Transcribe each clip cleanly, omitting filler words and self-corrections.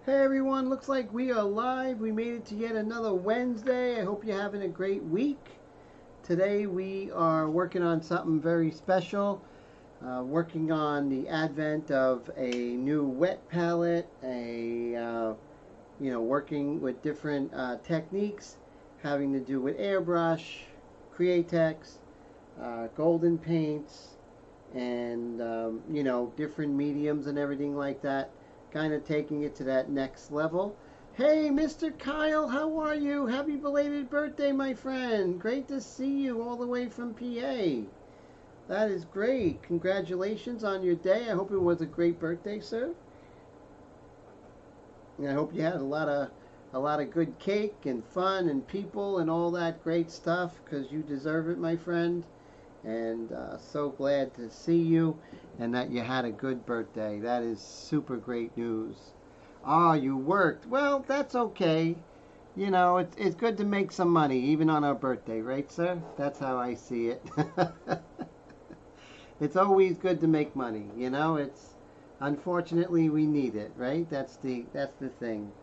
Hey everyone, looks like we are live. We made it to yet another Wednesday. I hope you're having a great week. Today we are working on something very special. Working on the advent of a new wet palette, working with different techniques having to do with airbrush, Createx, golden paints, and different mediums and everything like that, kind of taking it to that next level. Hey, Mr. Kyle, how are you? Happy belated birthday, my friend. Great to see you all the way from PA. That is great. Congratulations on your day. I hope it was a great birthday, sir. And I hope you had a lot of good cake and fun and people and all that great stuff, because you deserve it, my friend. And so glad to see you and that you had a good birthday. That is super great news. Ah, you worked. Well, that's okay. It's good to make some money even on our birthday, right, sir? That's how I see it. It's always good to make money. It's unfortunately we need it, right? That's the thing.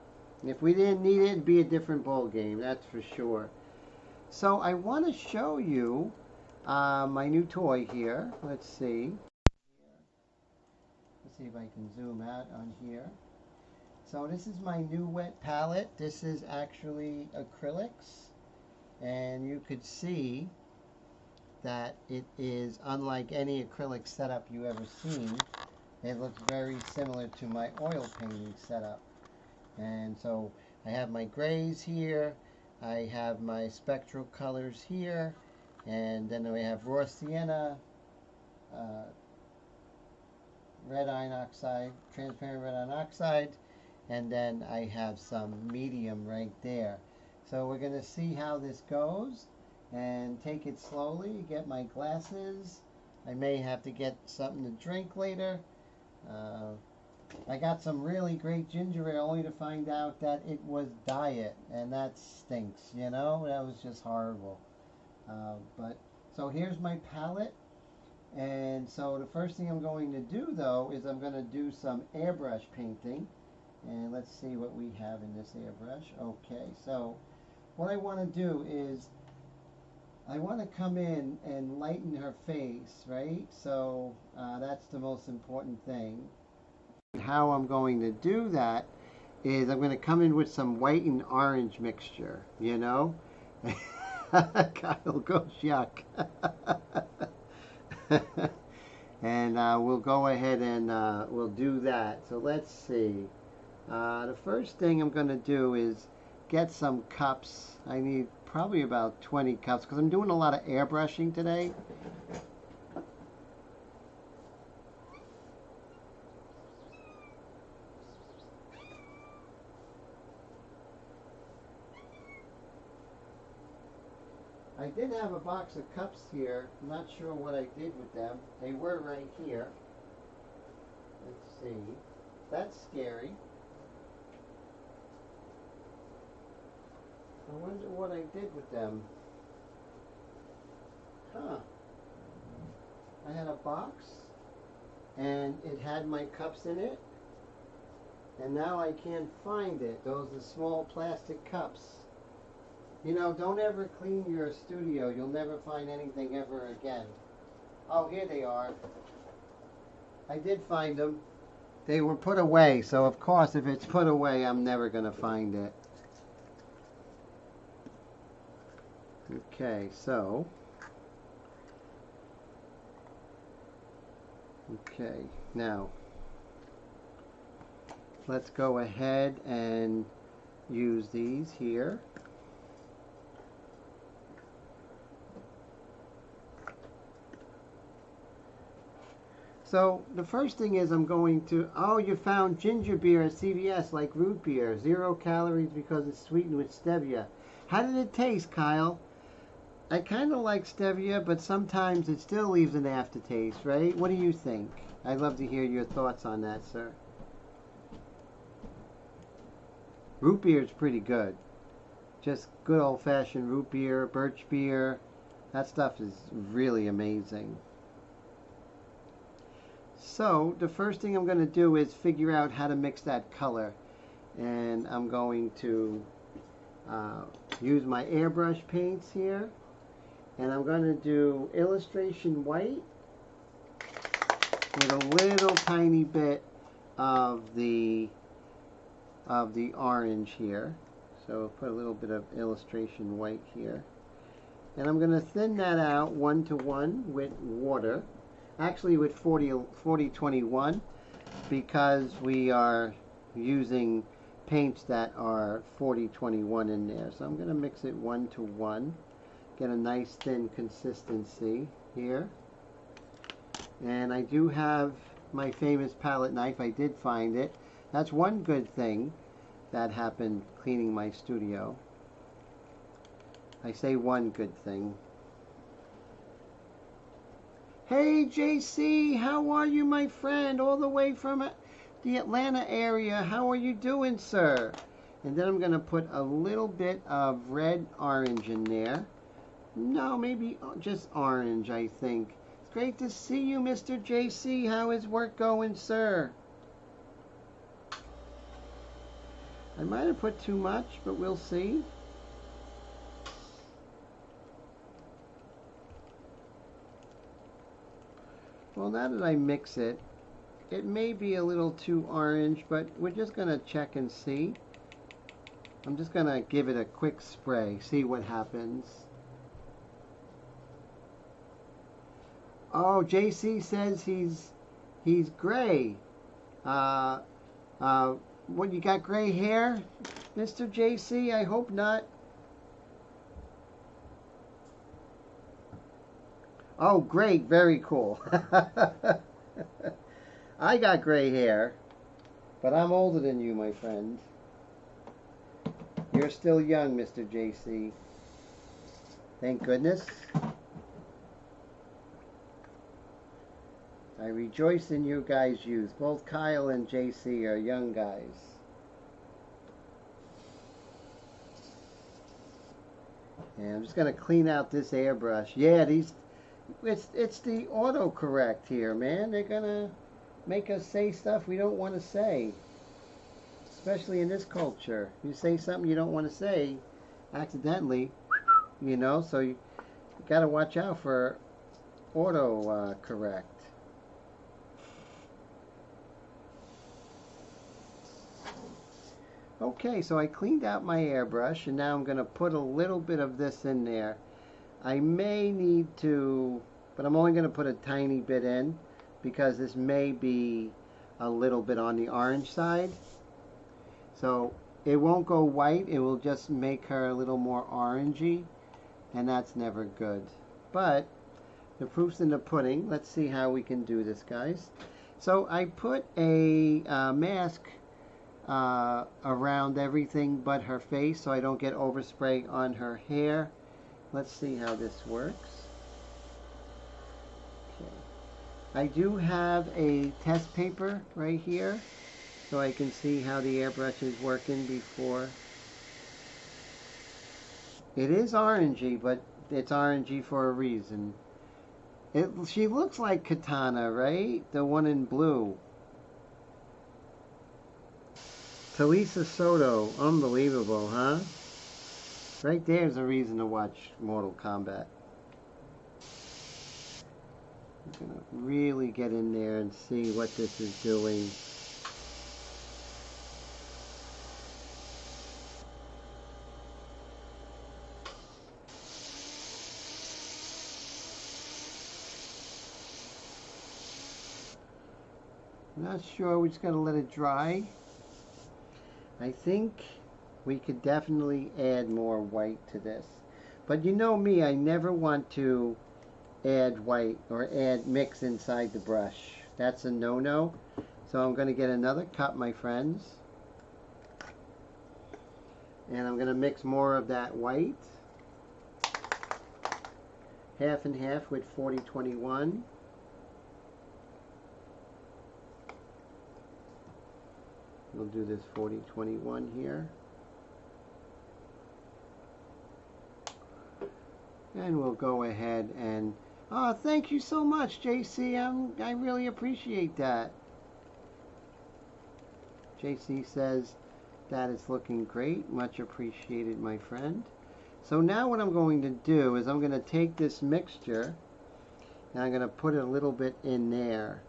If we didn't need it, it'd be a different ball game. That's for sure. So I want to show you my new toy here. Let's see. Let's see if I can zoom out on here. So this is my new wet palette. This is actually acrylics, and you could see that it is unlike any acrylic setup you ever seen. It looks very similar to my oil painting setup. And so I have my grays here, I have my spectral colors here, and then we have raw sienna, uh, red iron oxide, transparent red iron oxide, and then I have some medium right there. So we're going to see how this goes and take it slowly. Get my glasses. I may have to get something to drink later. I got some really great ginger ale only to find out that it was diet, and that stinks, That was just horrible. But so here's my palette. And so the first thing I'm going to do, though, is I'm going to do some airbrush painting. And let's see what we have in this airbrush. Okay, so what I want to do is I want to come in and lighten her face, right? So that's the most important thing. How I'm going to do that is I'm going to come in with some white and orange mixture, Kyle goes yuck. And we'll go ahead and we'll do that. So let's see. The first thing I'm going to do is get some cups. I need probably about 20 cups because I'm doing a lot of airbrushing today. I did have a box of cups here. I'm not sure what I did with them. They were right here. Let's see. That's scary. I wonder what I did with them. Huh. I had a box and it had my cups in it. And now I can't find it. Those are small plastic cups. Don't ever clean your studio. You'll never find anything ever again. Oh, here they are. I did find them. They were put away, so of course if it's put away, I'm never going to find it. Okay, so. Okay, now. Let's go ahead and use these here. So the first thing is I'm going to, oh, you found ginger beer at CVS like root beer. 0 calories because it's sweetened with stevia. How did it taste, Kyle? I kind of like stevia, but sometimes it still leaves an aftertaste, right? What do you think? I'd love to hear your thoughts on that, sir. Root beer is pretty good. Just good old-fashioned root beer, birch beer. That stuff is really amazing. So the first thing I'm going to do is figure out how to mix that color. And I'm going to use my airbrush paints here. And I'm going to do illustration white with a little tiny bit of the orange here. So put a little bit of illustration white here. And I'm going to thin that out 1:1 with water. Actually with 40-21, because we are using paints that are 40-21 in there. So I'm going to mix it 1:1. Get a nice thin consistency here. And I do have my famous palette knife. I did find it. That's one good thing that happened cleaning my studio. I say one good thing. Hey JC, how are you, my friend? All the way from the Atlanta area. How are you doing, sir? And then I'm going to put a little bit of red orange in there. No, maybe just orange, I think. It's great to see you, Mr. JC. How is work going, sir? I might have put too much, but we'll see. Well, now that I mix it, it may be a little too orange, but we're just going to check and see. I'm just going to give it a quick spray, see what happens. Oh, JC says he's gray. What, you got gray hair, Mr. JC? I hope not. Oh, great, very cool. I got gray hair, but I'm older than you, my friend. You're still young, Mr. JC. Thank goodness. I rejoice in you guys' youth. Both Kyle and JC are young guys. And I'm just going to clean out this airbrush. Yeah, it's the autocorrect here, man. They're going to make us say stuff we don't want to say. Especially in this culture. You say something you don't want to say accidentally, you know, so you got to watch out for autocorrect. Okay, so I cleaned out my airbrush, and now I'm going to put a little bit of this in there. I may need to, but I'm only going to put a tiny bit in, because this may be a little bit on the orange side. So it won't go white, it will just make her a little more orangey, and that's never good. But the proof's in the pudding. Let's see how we can do this, guys. So I put a mask around everything but her face, so I don't get overspray on her hair. Let's see how this works. Okay. I do have a test paper right here, so I can see how the airbrush is working before. It is orangey, but it's orangey for a reason. She looks like Katana, right? The one in blue. Talisa Soto, unbelievable, huh? Right there's a reason to watch Mortal Kombat. I'm gonna really get in there and see what this is doing. Not sure, we just gotta let it dry. I think we could definitely add more white to this. But you know me, I never want to add white or add mix inside the brush. That's a no-no. So I'm going to get another cup, my friends. And I'm going to mix more of that white. Half and half with 40-21. We'll do this 40-21 here. And we'll go ahead and... Oh, thank you so much, JC. I really appreciate that. JC says, That is looking great. Much appreciated, my friend. So now what I'm going to do is I'm going to take this mixture and I'm going to put a little bit in there.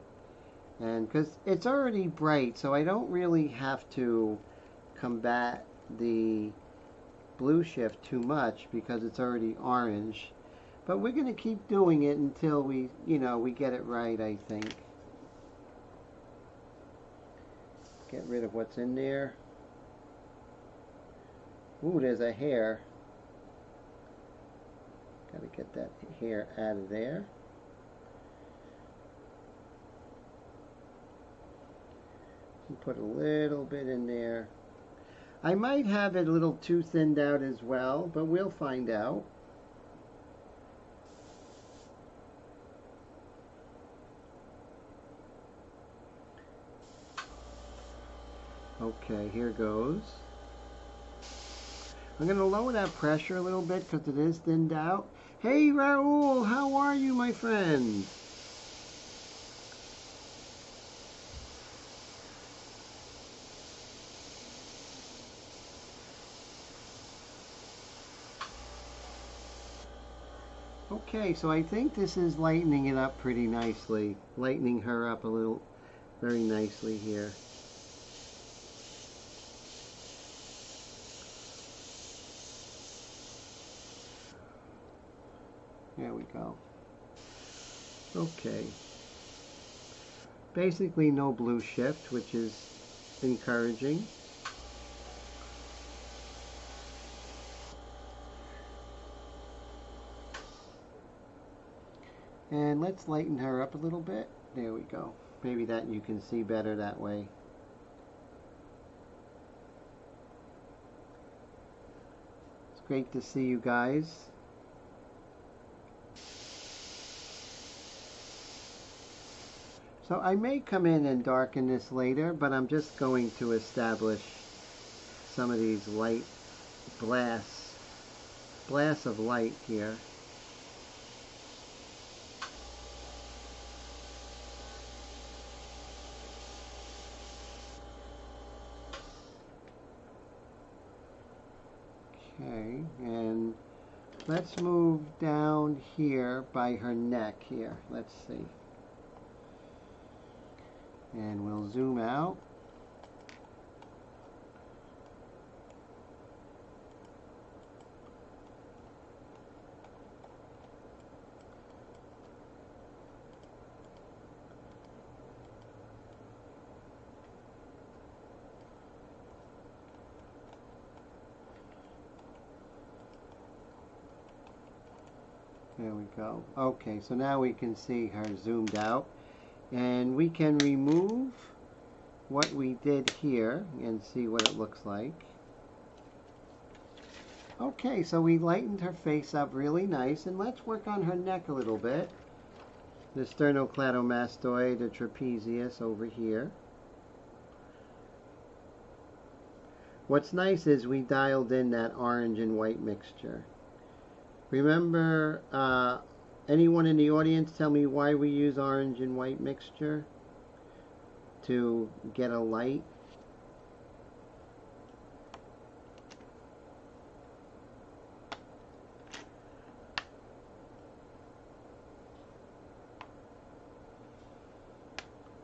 And because it's already bright, so I don't really have to combat the blue shift too much because it's already orange. But we're going to keep doing it until we get it right, I think. Get rid of what's in there. Ooh, there's a hair. Got to get that hair out of there. Put a little bit in there. I might have it a little too thinned out as well, but we'll find out. Okay, here goes. I'm going to lower that pressure a little bit because it is thinned out. Hey Raul, how are you, my friend? Okay, so I think this is lightening it up pretty nicely. Lightening her up a little, very nicely here. There we go. Okay. Basically no blue shift, which is encouraging. And let's lighten her up a little bit. There we go. Maybe that you can see better that way. It's great to see you guys. So I may come in and darken this later, but I'm just going to establish some of these light blasts of light here. Okay, and let's move down here by her neck here. Let's see. And we'll zoom out. There we go. Okay, so now we can see her zoomed out. And we can remove what we did here and see what it looks like. Okay, so we lightened her face up really nice, and let's work on her neck a little bit. The sternocleidomastoid, the trapezius over here. What's nice is we dialed in that orange and white mixture. Remember, anyone in the audience tell me why we use orange and white mixture to get a light?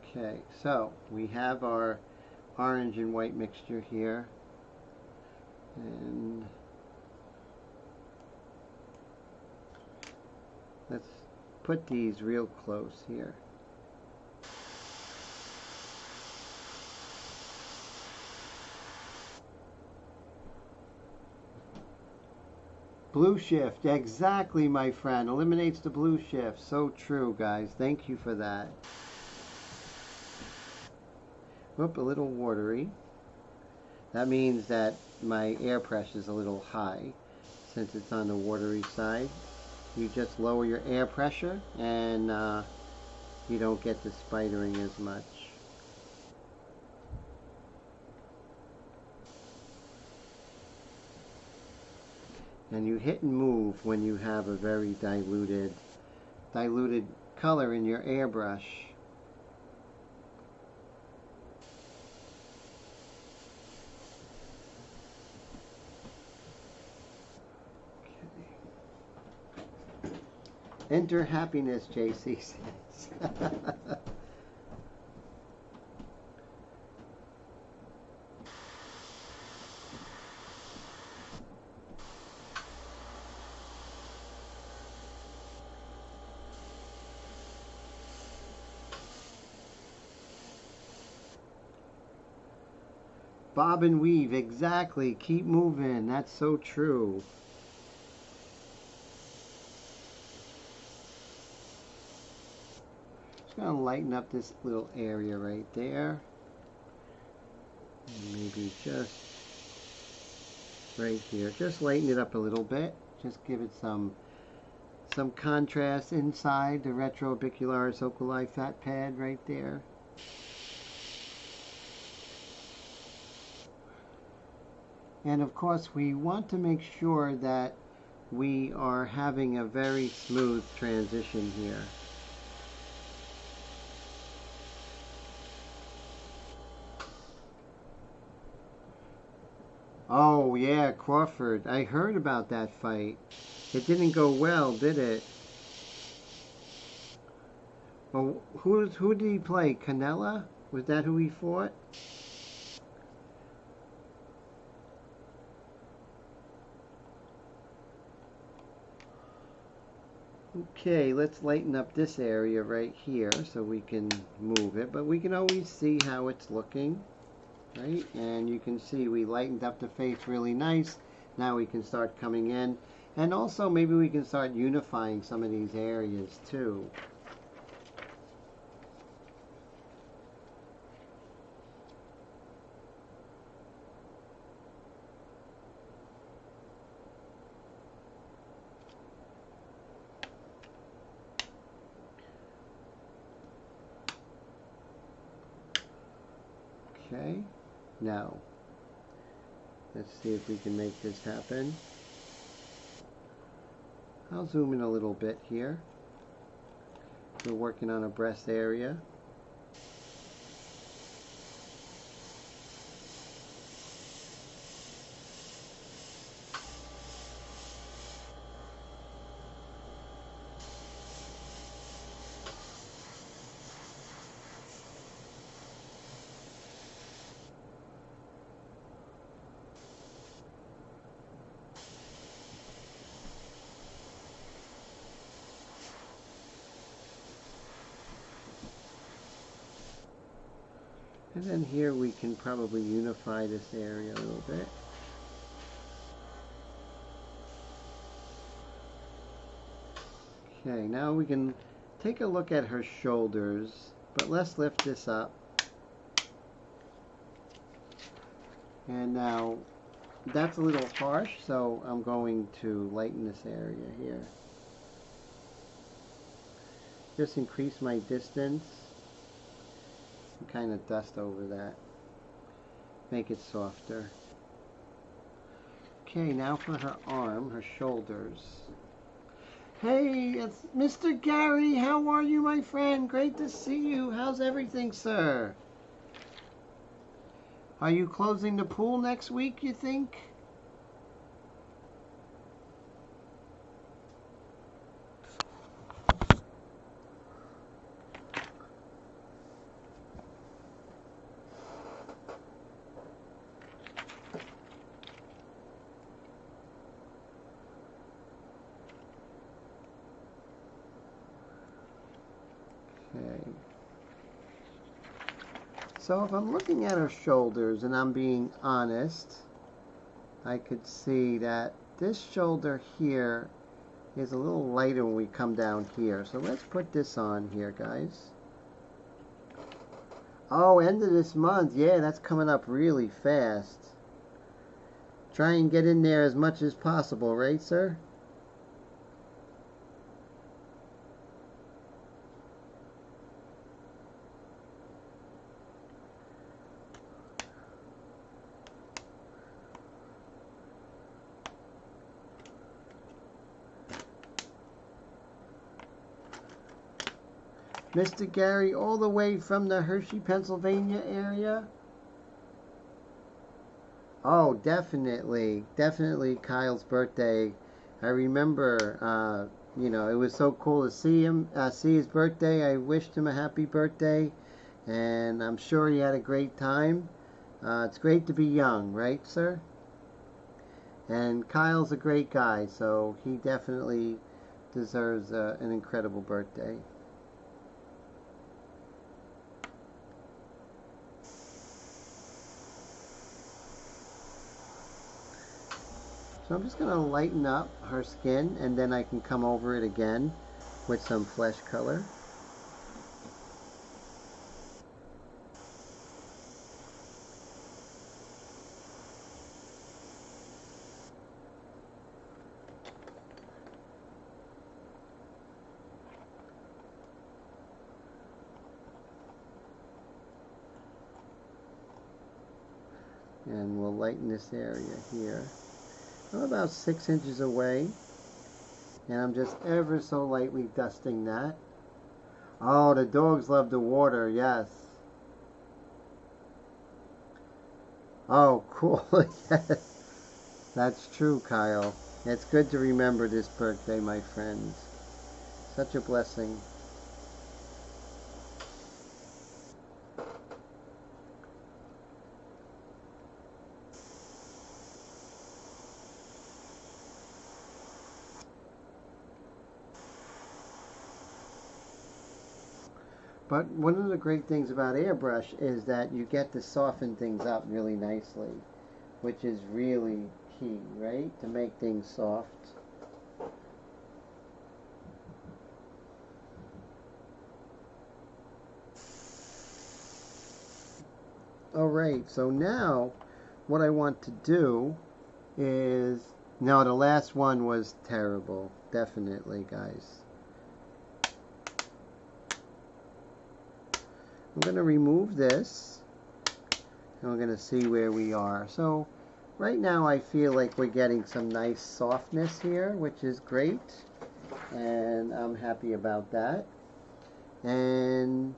Okay, so we have our orange and white mixture here. And let's put these real close here. Blue shift, exactly, my friend. Eliminates the blue shift. So true, guys. Thank you for that. Whoop, a little watery. That means that my airbrush is a little high since it's on the watery side. You just lower your air pressure and you don't get the spidering as much. And you hit and move when you have a very diluted color in your airbrush. Enter happiness, JC says. Bob and weave, exactly. Keep moving. That's so true. Just gonna lighten up this little area right there. And maybe just right here. Just lighten it up a little bit. Just give it some contrast inside the retrorbicularis oculi fat pad right there. And of course, we want to make sure that we are having a very smooth transition here. Oh yeah, Crawford. I heard about that fight. It didn't go well, did it? Well, who did he play? Canella? Was that who he fought? Okay, let's lighten up this area right here so we can move it, but we can always see how it's looking, right? And you can see we lightened up the face really nice. Now we can start coming in, and also maybe we can start unifying some of these areas too. Okay, now let's see if we can make this happen. I'll zoom in a little bit here. We're working on a breast area. And then here we can probably unify this area a little bit. Okay, now we can take a look at her shoulders, but let's lift this up. And now that's a little harsh, so I'm going to lighten this area here. Just increase my distance. And kind of dust over that. Make it softer. Okay, now for her arm, her shoulders. Hey, it's Mr. Gary. How are you, my friend? Great to see you. How's everything, sir? Are you closing the pool next week, you think? Okay. So if I'm looking at her shoulders and I'm being honest, I could see that this shoulder here is a little lighter when we come down here. So let's put this on here, guys. Oh, end of this month. Yeah, that's coming up really fast. Try and get in there as much as possible, right, sir? Mr. Gary, all the way from the Hershey, Pennsylvania area? Oh, definitely. Definitely Kyle's birthday. I remember you know, it was so cool to see him, see his birthday. I wished him a happy birthday, and I'm sure he had a great time. It's great to be young, right, sir? And Kyle's a great guy, so he definitely deserves an incredible birthday. So I'm just going to lighten up her skin, and then I can come over it again with some flesh color. And we'll lighten this area here. I'm about 6 inches away, and I'm just ever so lightly dusting that. Oh, the dogs love the water, yes. Oh, cool. Yes, that's true, Kyle. It's good to remember this birthday, my friends. Such a blessing. But one of the great things about Airbrush is that you get to soften things up really nicely, which is really key, right? To make things soft. Alright, so now what I want to do is... No, the last one was terrible. Definitely, guys. I'm going to remove this, and we're going to see where we are. So right now I feel like we're getting some nice softness here, which is great, and I'm happy about that. And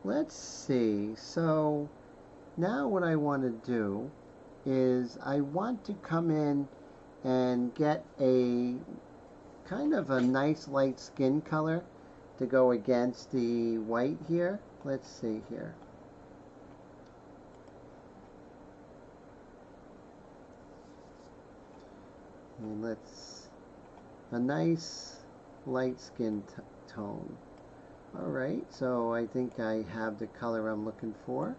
let's see, so now what I want to do is I want to come in and get a kind of a nice light skin color to go against the white here. Let's see here. And let's, a nice light skin tone. Alright, so I think I have the color I'm looking for.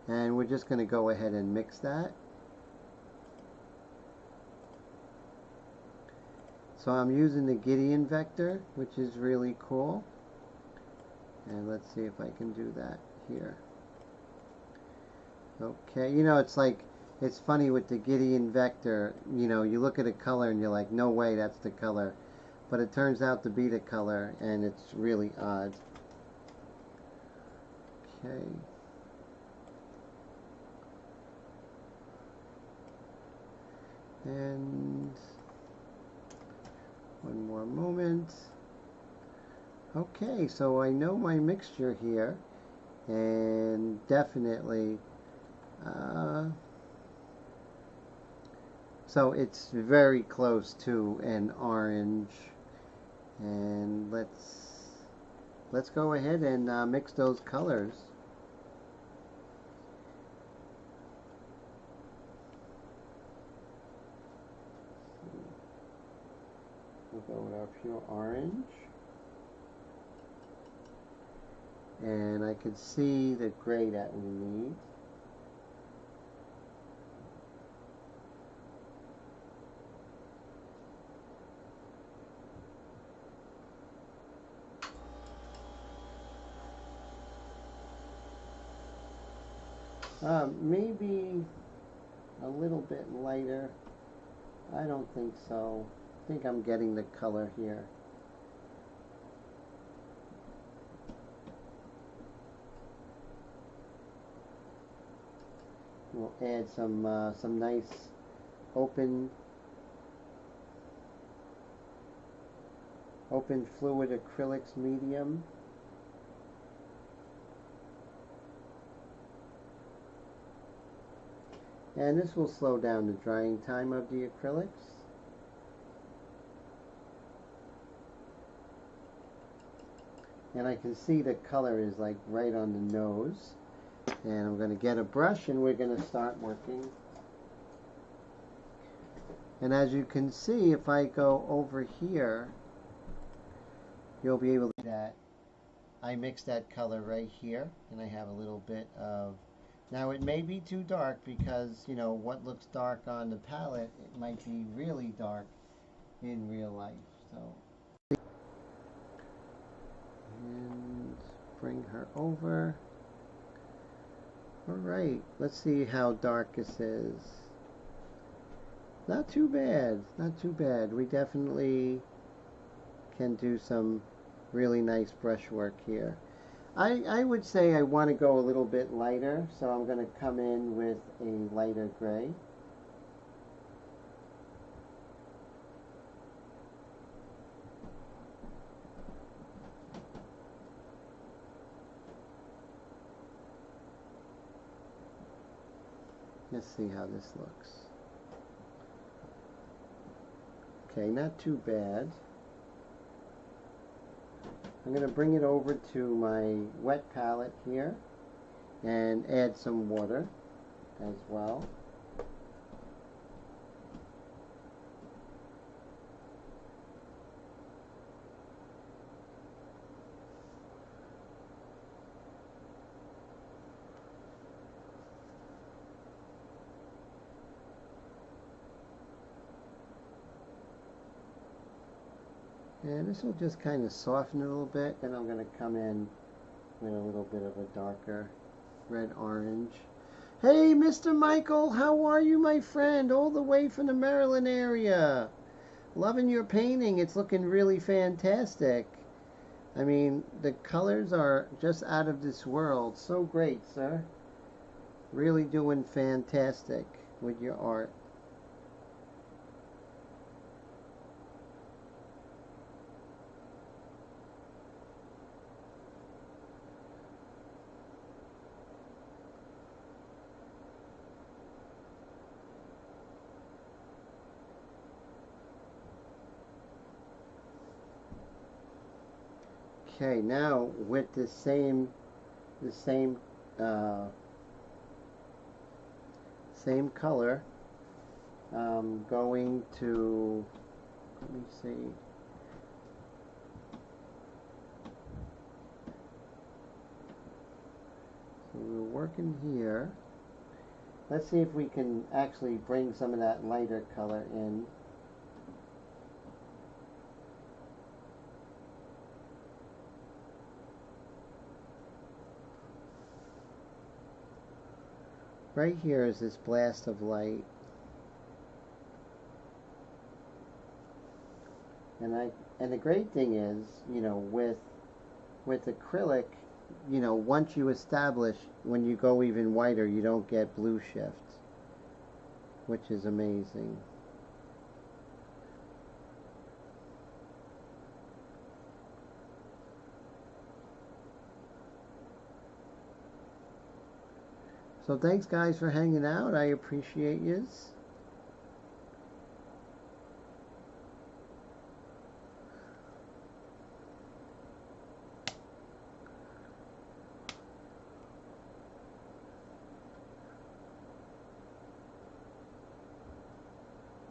And we're just going to go ahead and mix that. So I'm using the Gideon vector, which is really cool. And let's see if I can do that here. Okay, you know, it's like, it's funny with the Gideon vector, you know, you look at a color and you're like, no way, that's the color. But it turns out to be the color, and it's really odd. Okay. And one more moment. Okay, so I know my mixture here, and definitely, so it's very close to an orange, and let's go ahead and mix those colors. We'll go with our pure orange. And I can see the gray that we need. Maybe a little bit lighter. I don't think so. I think I'm getting the color here. We'll add some nice open fluid acrylics medium. And this will slow down the drying time of the acrylics. And I can see the color is like right on the nose. And I'm going to get a brush and we're going to start working. And as you can see, if I go over here, you'll be able to see that I mixed that color right here, and I have a little bit of, now it may be too dark because, you know, what looks dark on the palette, it might be really dark in real life. So, and bring her over. All right, let's see how dark this is. Not too bad, not too bad. We definitely can do some really nice brushwork here. I would say I want to go a little bit lighter, so I'm going to come in with a lighter gray. Let's see how this looks. Okay, not too bad. I'm going to bring it over to my wet palette here and add some water as well. And this will just kind of soften it a little bit. Then I'm going to come in with a little bit of a darker red-orange. Hey, Mr. Michael, how are you, my friend? All the way from the Maryland area. Loving your painting. It's looking really fantastic. I mean, the colors are just out of this world. So great, sir. Really doing fantastic with your art. Okay, now with the same color, I'm going to, let me see. So we're working here. Let's see if we can actually bring some of that lighter color in. Right here is this blast of light. And the great thing is, you know, with acrylic, you know, once you establish, when you go even whiter, you don't get blue shift, which is amazing. So thanks guys for hanging out. I appreciate yous.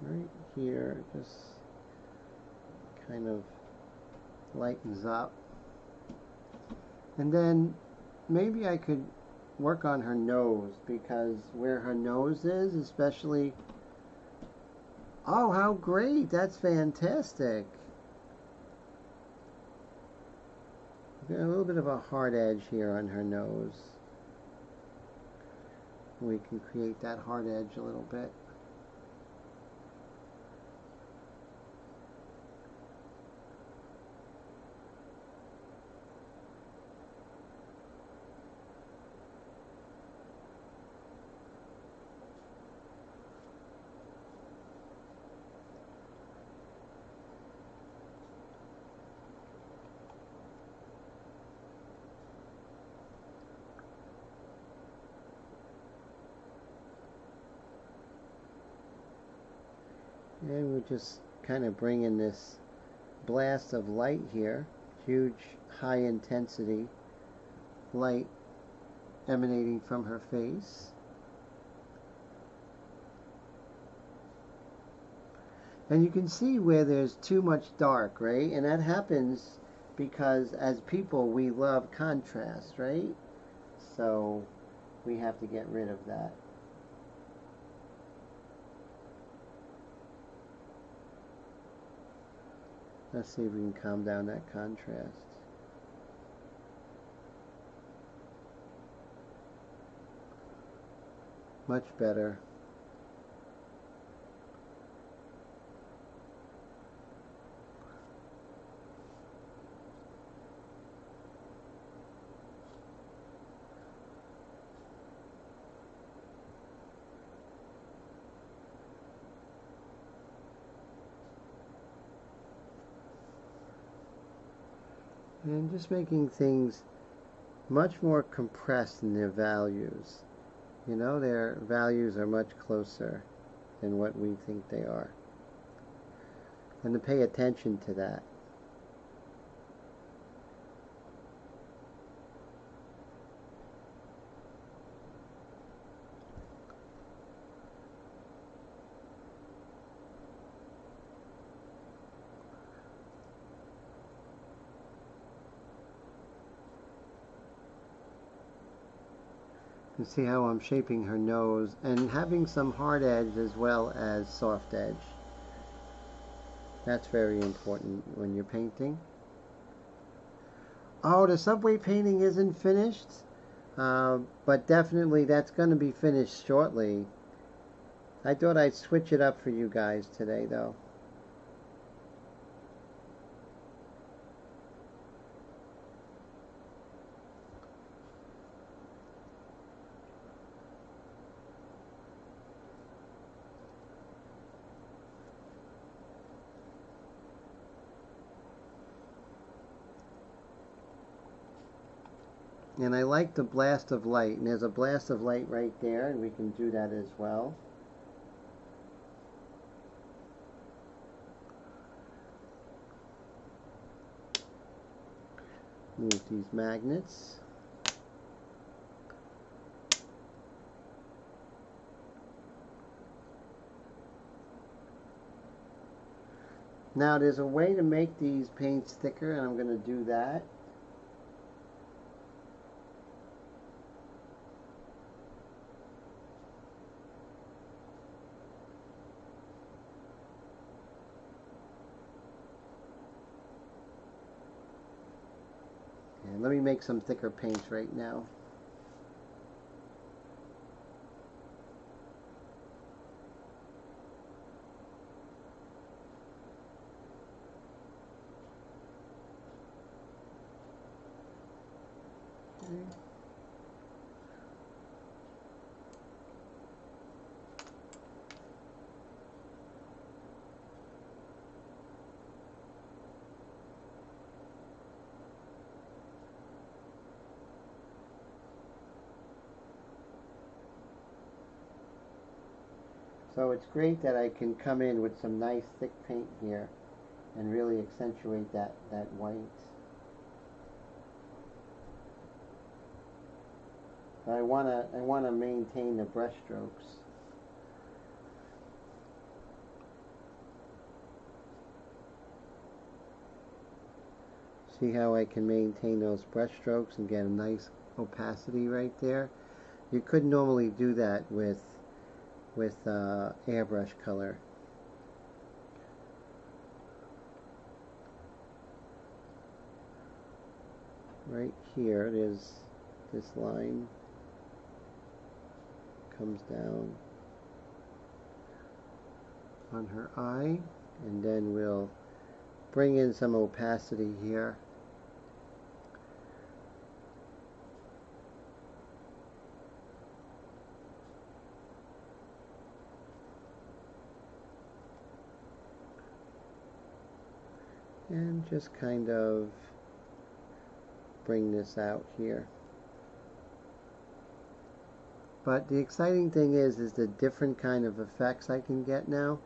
Right here, just kind of lightens up. And then maybe I could work on her nose, because where her nose is, especially, oh, how great, that's fantastic. Got a little bit of a hard edge here on her nose. We can create that hard edge a little bit. And we just kind of bring in this blast of light here huge high intensity light emanating from her face. And you can see where there's too much dark, right? And that happens because as people we love contrast, right? So we have to get rid of that. Let's see if we can calm down that contrast. Much better. And just making things much more compressed in their values. You know, their values are much closer than what we think they are. And to pay attention to that. You see how I'm shaping her nose and having some hard edge as well as soft edge. That's very important when you're painting. Oh, the subway painting isn't finished, but definitely that's going to be finished shortly. I thought I'd switch it up for you guys today though. And I like the blast of light, and there's a blast of light right there, and we can do that as well. Move these magnets. Now there's a way to make these paints thicker, and I'm going to do that. And let me make some thicker paints right now. Okay. So it's great that I can come in with some nice thick paint here and really accentuate that white. But I wanna maintain the brush strokes. See how I can maintain those brush strokes and get a nice opacity right there? You couldn't normally do that with airbrush color. Right here, there's this line comes down on her eye, and then we'll bring in some opacity here. And just kind of bring this out here. But the exciting thing is the different kind of effects I can get now.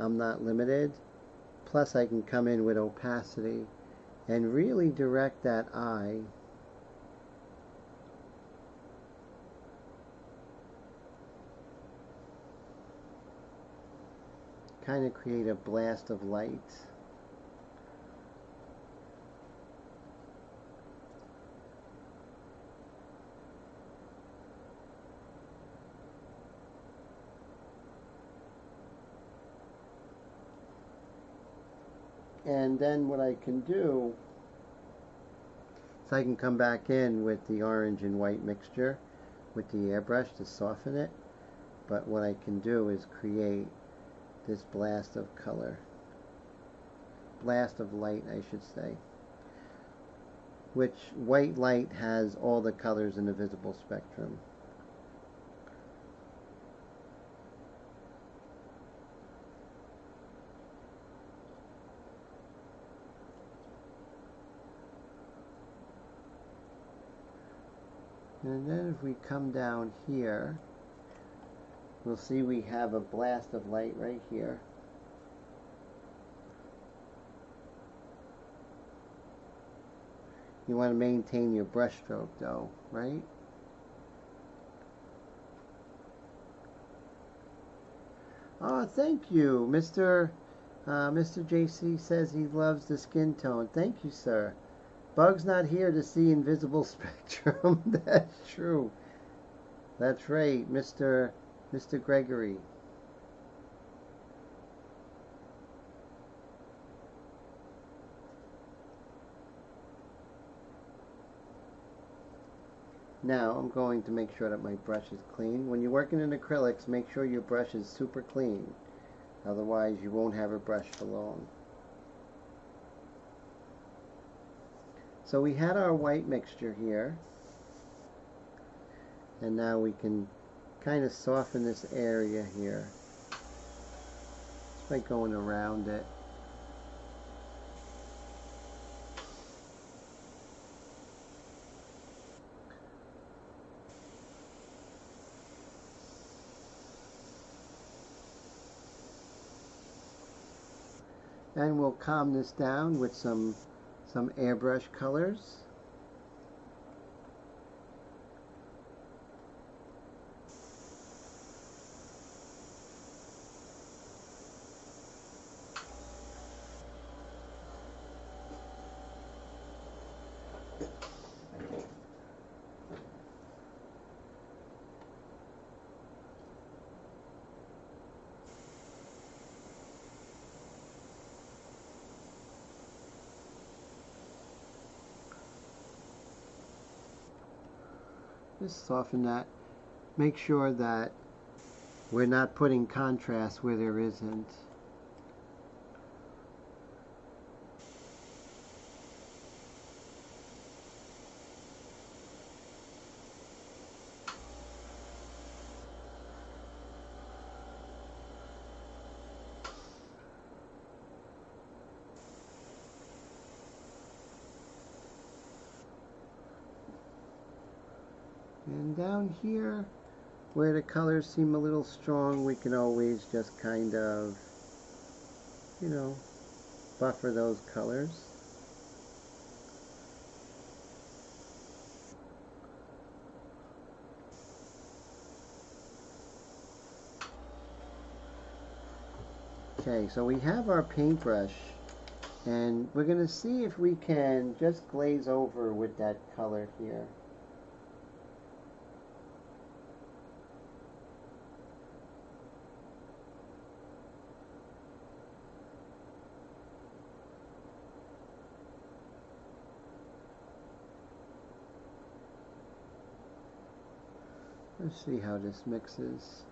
I'm not limited. Plus I can come in with opacity and really direct that eye kind of create a blast of light. And then what I can do is I can come back in with the orange and white mixture with the airbrush to soften it. But what I can do is create this blast of color. Blast of light, I should say. Which white light has all the colors in the visible spectrum. And then if we come down here, we'll see we have a blast of light right here. You want to maintain your brush stroke though, right? Oh, thank you. Mr. JC says he loves the skin tone. Thank you, sir. Bug's not here to see invisible spectrum. That's true. That's right, Mr. Gregory. Now I'm going to make sure that my brush is clean. When you're working in acrylics, make sure your brush is super clean. Otherwise you won't have a brush for long. So we had our white mixture here, and now we can kind of soften this area here just by going around it. And we'll calm this down with some airbrush colors. Just soften that. Make sure that we're not putting contrast where there isn't. And down here, where the colors seem a little strong, we can always just kind of, you know, buffer those colors. Okay, so we have our paintbrush, and we're going to see if we can just glaze over with that color here. Let's see how this mixes.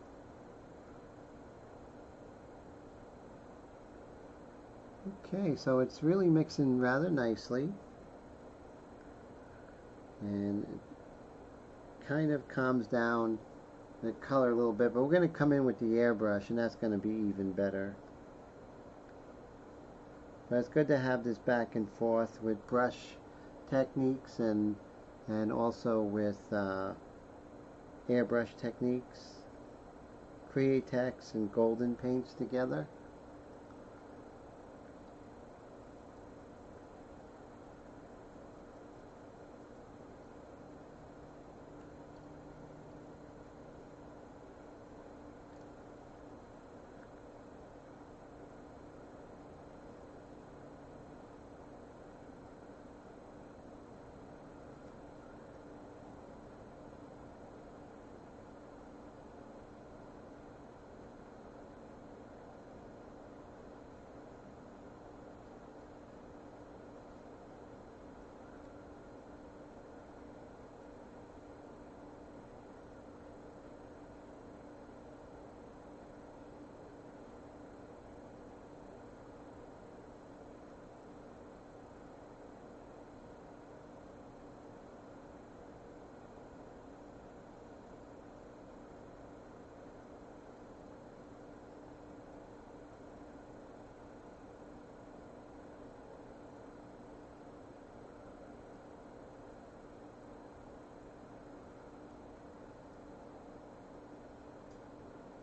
Okay, so it's really mixing rather nicely. And it kind of calms down the color a little bit, but we're going to come in with the airbrush, and that's going to be even better. But it's good to have this back and forth with brush techniques and also with airbrush techniques, Createx and Golden paints together.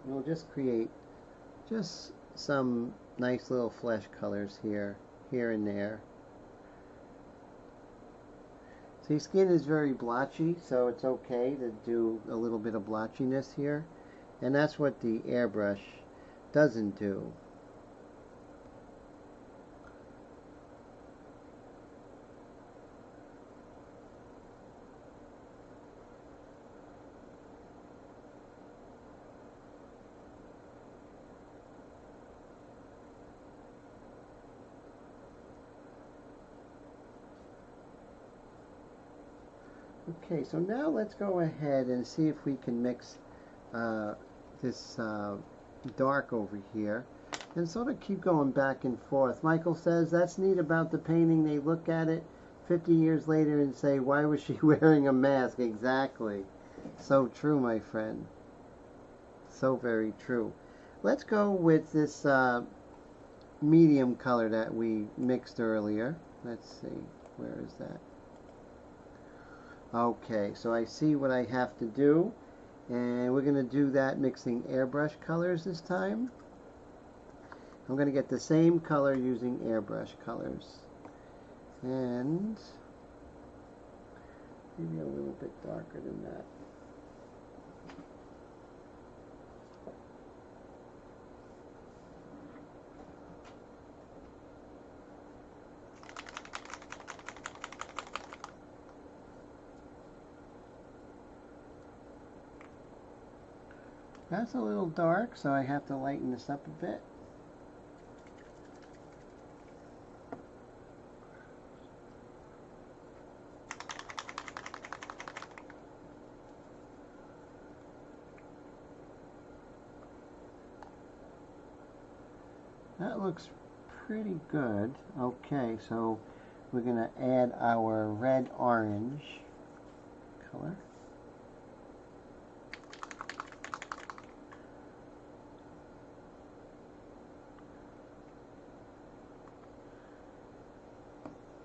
We'll just create just some nice little flesh colors here and there. See, skin is very blotchy, so it's okay to do a little bit of blotchiness here. And that's what the airbrush doesn't do. Okay, so now let's go ahead and see if we can mix this dark over here and sort of keep going back and forth. Michael says that's neat about the painting. They look at it 50 years later and say, why was she wearing a mask? Exactly. So true, my friend. So very true. Let's go with this medium color that we mixed earlier. Let's see, where is that? Okay, so I see what I have to do, and we're going to do that mixing airbrush colors this time. I'm going to get the same color using airbrush colors, and maybe a little bit darker than that. That's a little dark, so I have to lighten this up a bit. That looks pretty good. Okay, so we're going to add our red-orange color.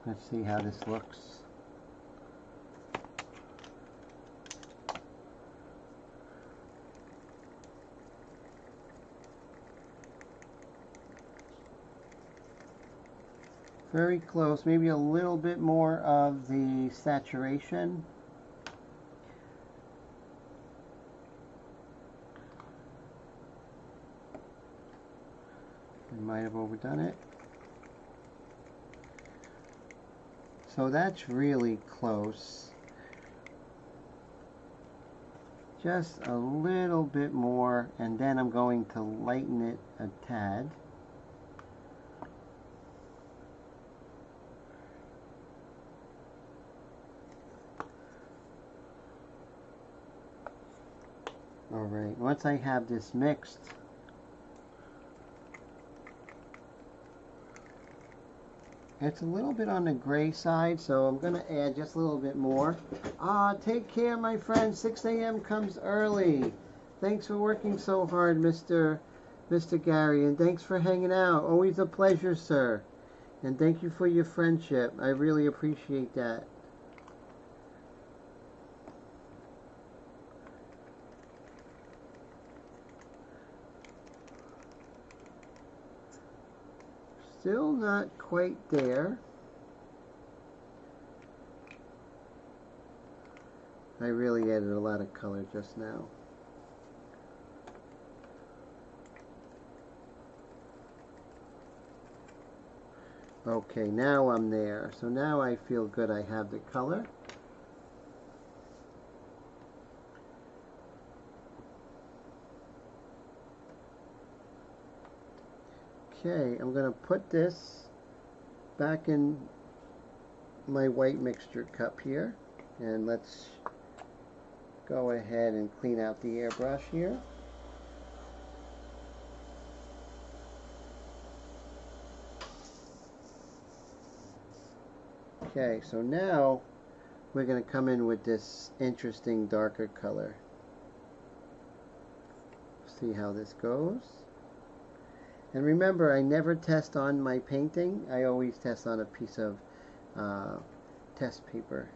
Let's see how this looks. Very close, maybe a little bit more of the saturation. We might have overdone it. So that's really close. Just a little bit more, and then I'm going to lighten it a tad. Alright, once I have this mixed, it's a little bit on the gray side, so I'm going to add just a little bit more. Take care, my friend. 6 a.m. comes early. Thanks for working so hard, Mr. Gary, and thanks for hanging out. Always a pleasure, sir. And thank you for your friendship. I really appreciate that. Still not quite there. I really added a lot of color just now. Okay, now I'm there. So now I feel good. I have the color. Okay, I'm going to put this back in my white mixture cup here, and let's go ahead and clean out the airbrush here. Okay, so now we're going to come in with this interesting darker color. See how this goes. And remember, I never test on my painting. I always test on a piece of test paper.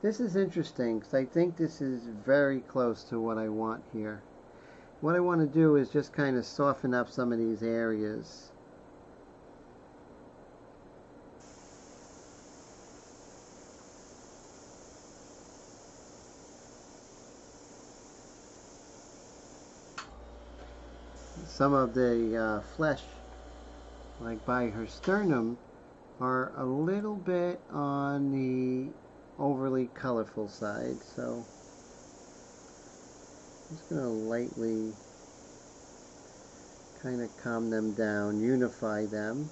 This is interesting because I think this is very close to what I want here. What I want to do is just kind of soften up some of these areas. Some of the flesh, like by her sternum, are a little bit on the overly colorful side, so I'm just going to lightly kind of calm them down, unify them.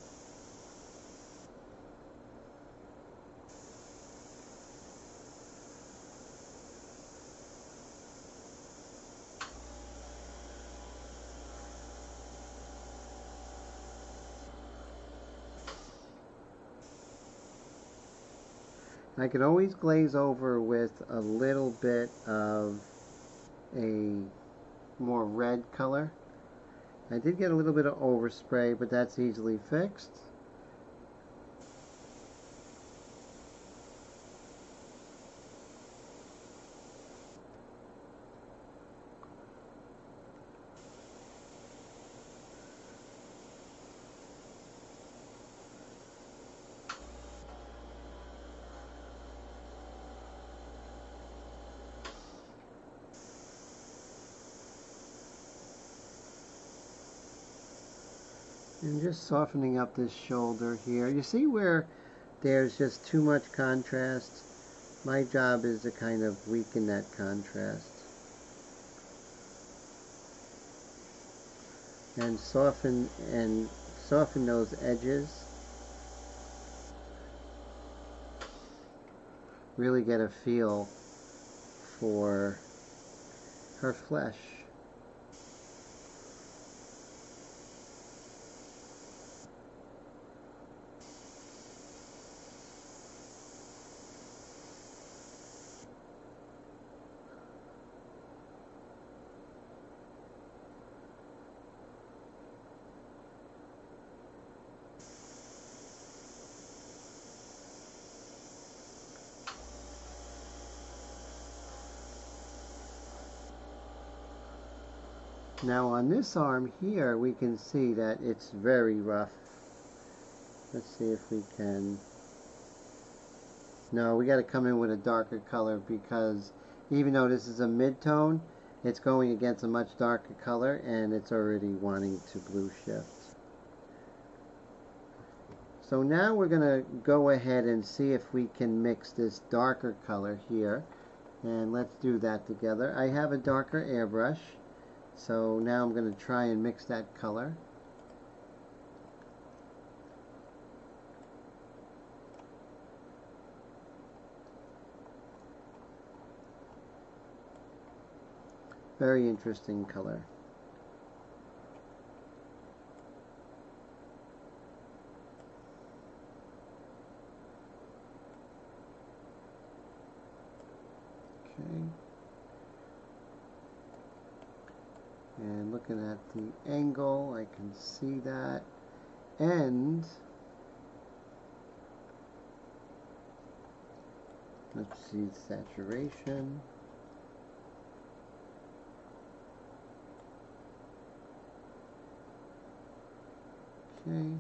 I could always glaze over with a little bit of a more red color. I did get a little bit of overspray, but that's easily fixed. And just softening up this shoulder here. You see where there's just too much contrast? My job is to kind of weaken that contrast. And soften those edges. Really get a feel for her flesh. Now on this arm here, we can see that it's very rough. Let's see if we can... No, we got to come in with a darker color because even though this is a mid-tone, it's going against a much darker color and it's already wanting to blue shift. So now we're going to go ahead and see if we can mix this darker color here. And let's do that together. I have a darker airbrush. So now I'm going to try and mix that color. Very interesting color. Okay. And looking at the angle, I can see that. And let's see saturation. Okay.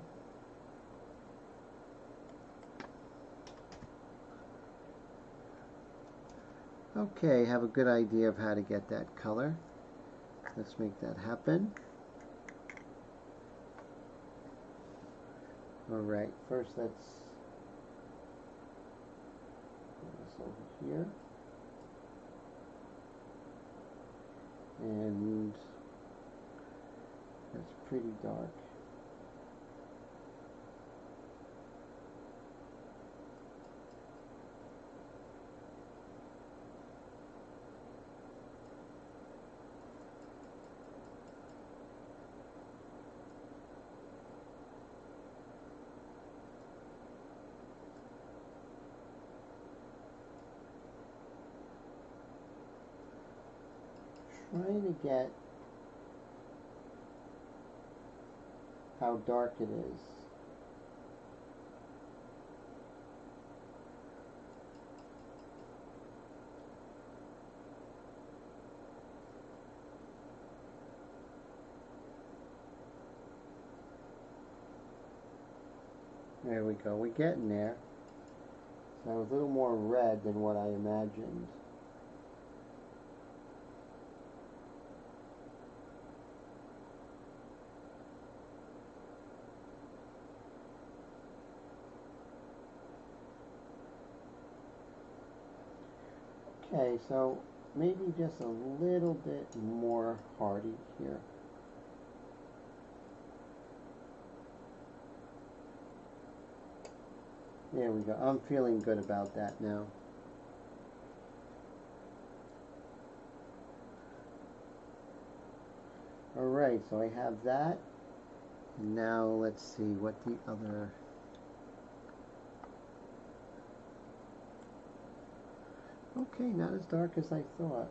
Okay, have a good idea of how to get that color. Let's make that happen. Alright, first let's put this over here. And that's pretty dark. Trying to get how dark it is. There we go. We're getting there. So a little more red than what I imagined. Okay, so maybe just a little bit more hardy here. There we go. I'm feeling good about that now. Alright, so I have that. And now let's see what the other... Okay, not as dark as I thought.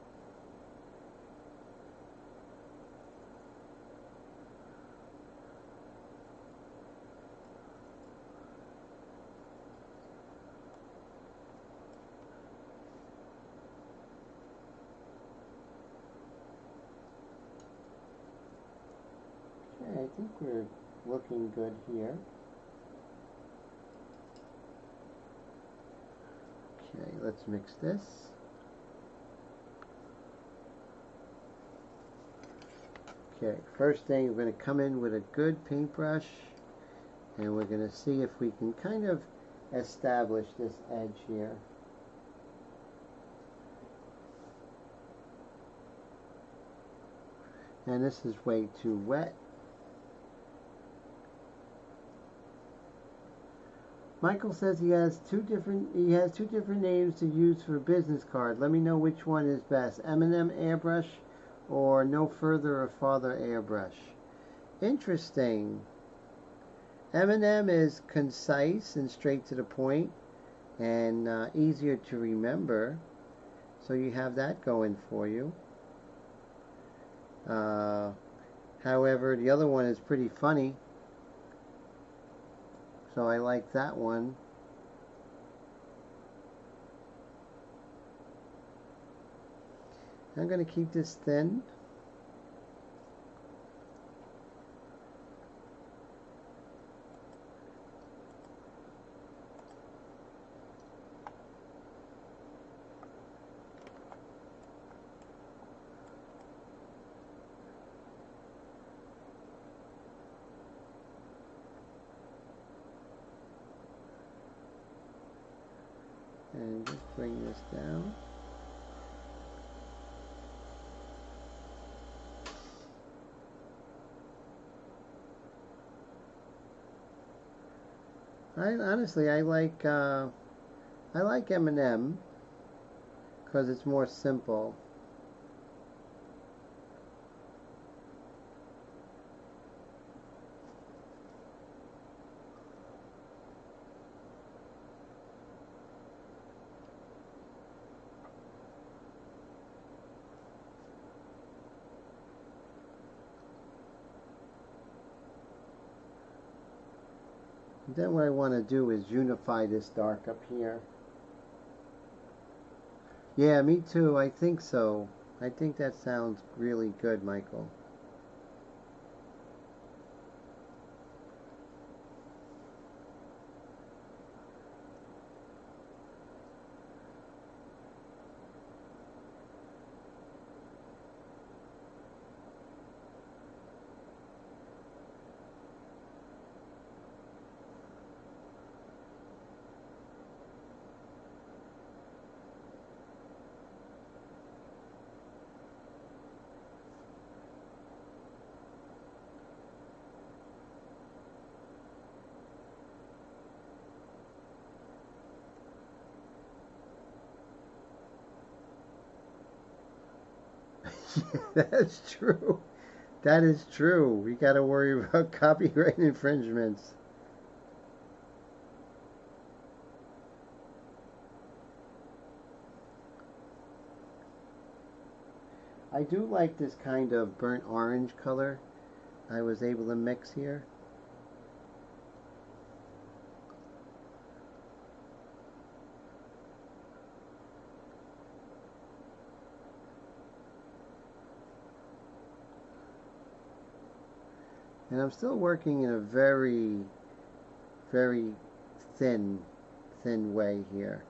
Okay, I think we're looking good here. Okay, let's mix this. Okay, first thing, we're going to come in with a good paintbrush, and we're going to see if we can kind of establish this edge here. And this is way too wet. Michael says he has two different names to use for a business card. Let me know which one is best. M&M Airbrush or No Further or Farther Airbrush. Interesting. M&M is concise and straight to the point and easier to remember. So you have that going for you. However, the other one is pretty funny. So I like that one. I'm going to keep this thin. And just bring this down. Honestly, I like M&M because it's more simple. Then what I want to do is unify this dark up here. Yeah, me too. I think so. I think that sounds really good, Michael. That's true. That is true. We got to worry about copyright infringements. I do like this kind of burnt orange color I was able to mix here. And I'm still working in a very, very thin way here.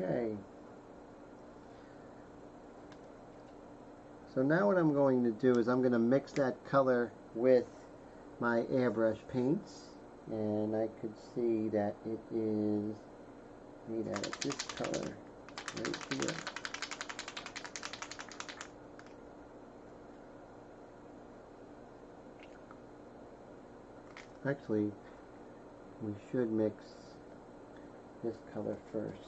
Okay. So now what I'm going to do is I'm going to mix that color with my airbrush paints, and I could see that it is made out of this color right here. Actually, we should mix this color first.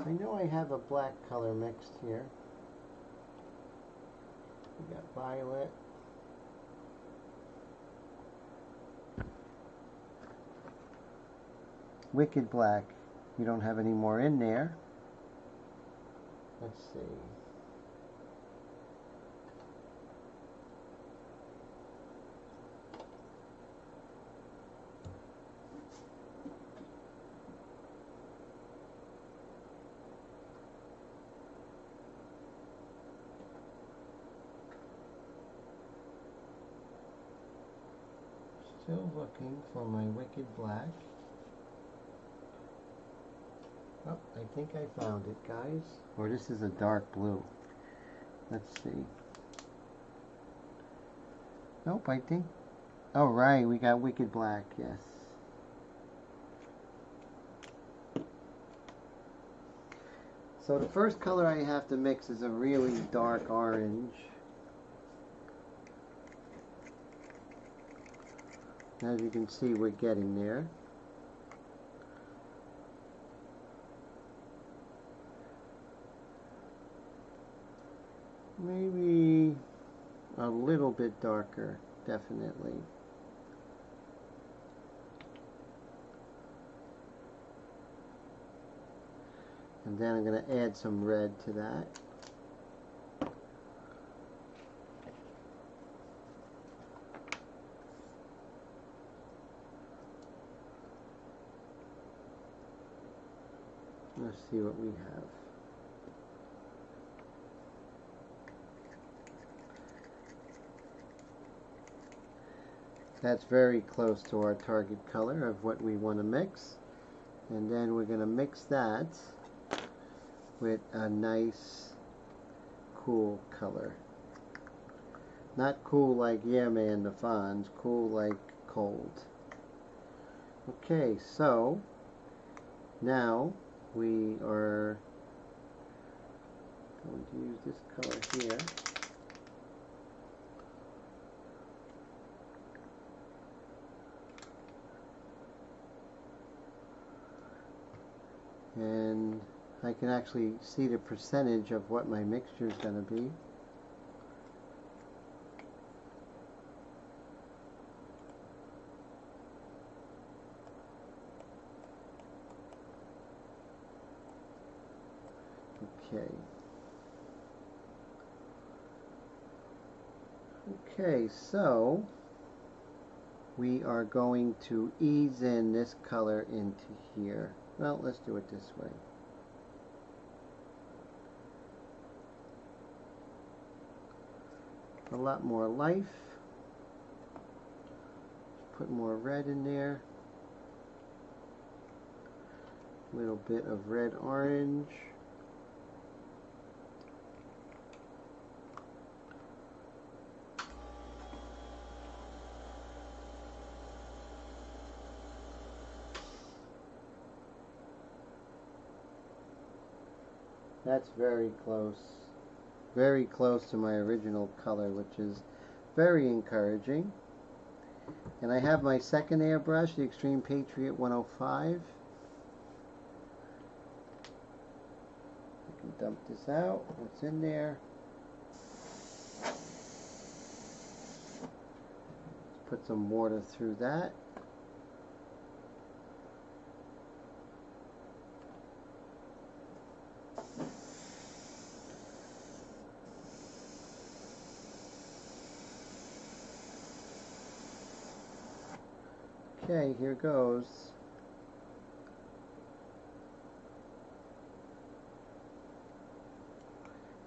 I know I have a black color mixed here. We got violet. Wicked black. We don't have any more in there. Let's see. Still looking for my wicked black. Oh, I think I found it, guys. Or this is a dark blue. Let's see. Nope, I think... Oh, right, we got wicked black, yes. So the first color I have to mix is a really dark orange. As you can see, we're getting there. Maybe a little bit darker, definitely. And then I'm going to add some red to that. Let's see what we have. That's very close to our target color of what we want to mix. And then we're going to mix that with a nice cool color. Not cool like Yeah Man the Fonz, cool like cold. Okay, so now we are going to use this color here. And I can actually see the percentage of what my mixture is going to be. Okay, so we are going to ease in this color into here. Well, let's do it this way. A lot more life. Put more red in there. A little bit of red orange. That's very close to my original color, which is very encouraging. And I have my second airbrush, the Extreme Patriot 105. I can dump this out. What's in there? Let's put some water through that. Okay, here goes.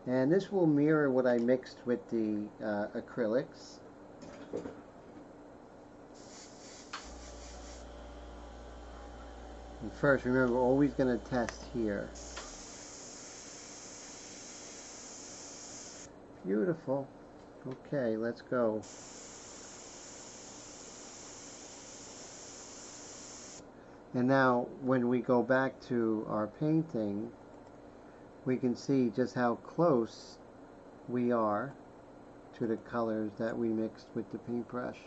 And this will mirror what I mixed with the acrylics. And first, remember, we're always going to test here. Beautiful. Okay, let's go. And now, when we go back to our painting, we can see just how close we are to the colors that we mixed with the paintbrush.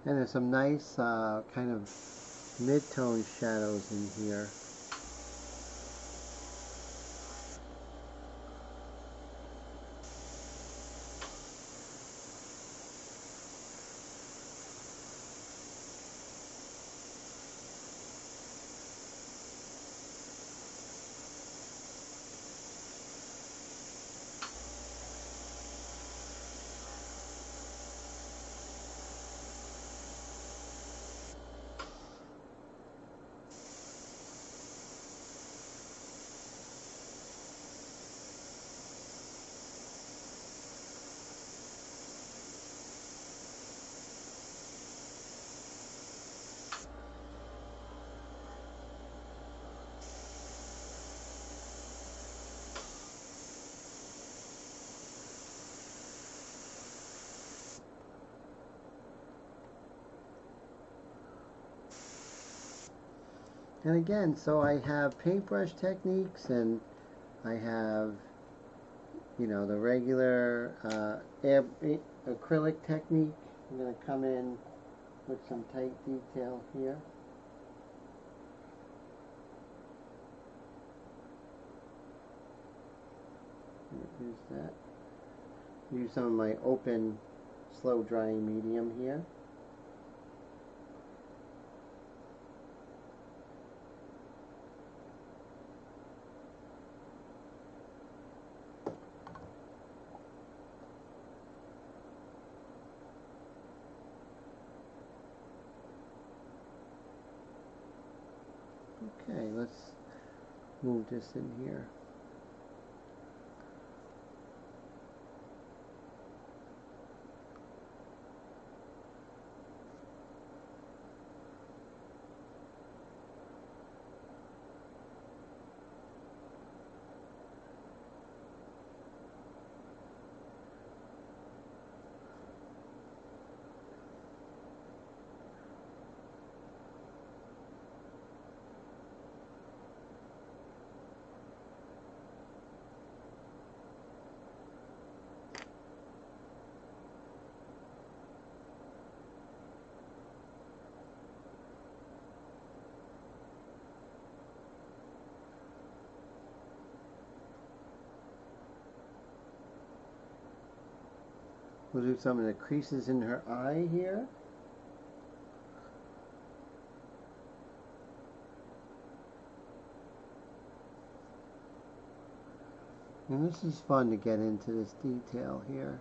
And there's some nice kind of mid-tone shadows in here. And again, so I have paintbrush techniques, and I have, you know, the regular acrylic technique. I'm going to come in with some tight detail here. Use that. Use some of my open, slow drying medium here. Okay, let's move this in here. We'll do some of the creases in her eye here. And this is fun to get into this detail here.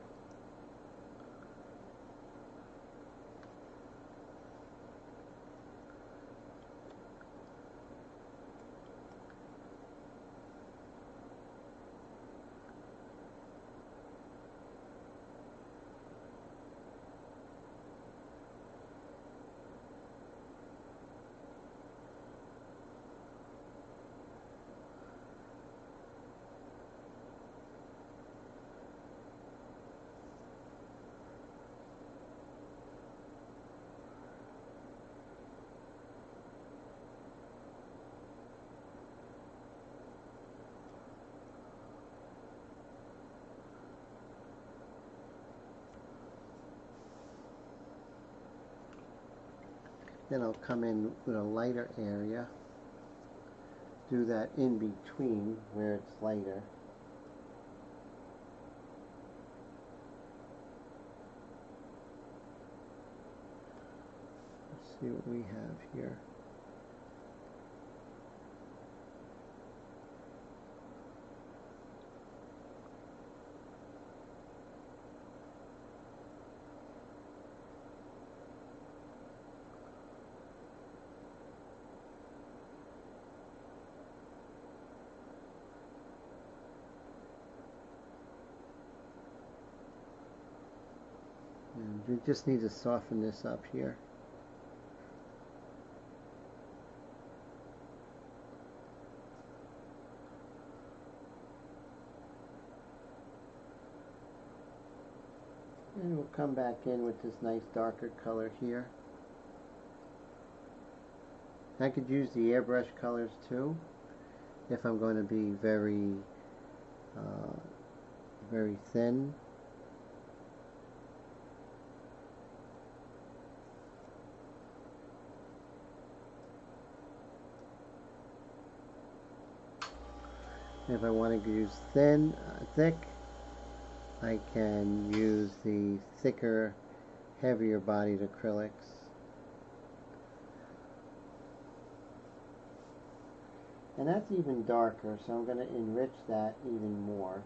Then I'll come in with a lighter area, do that in between where it's lighter. Let's see what we have here. And we just need to soften this up here. And we'll come back in with this nice darker color here. I could use the airbrush colors too, if I'm going to be very thin. If I want to use thick, I can use the thicker, heavier bodied acrylics. And that's even darker, so I'm going to enrich that even more.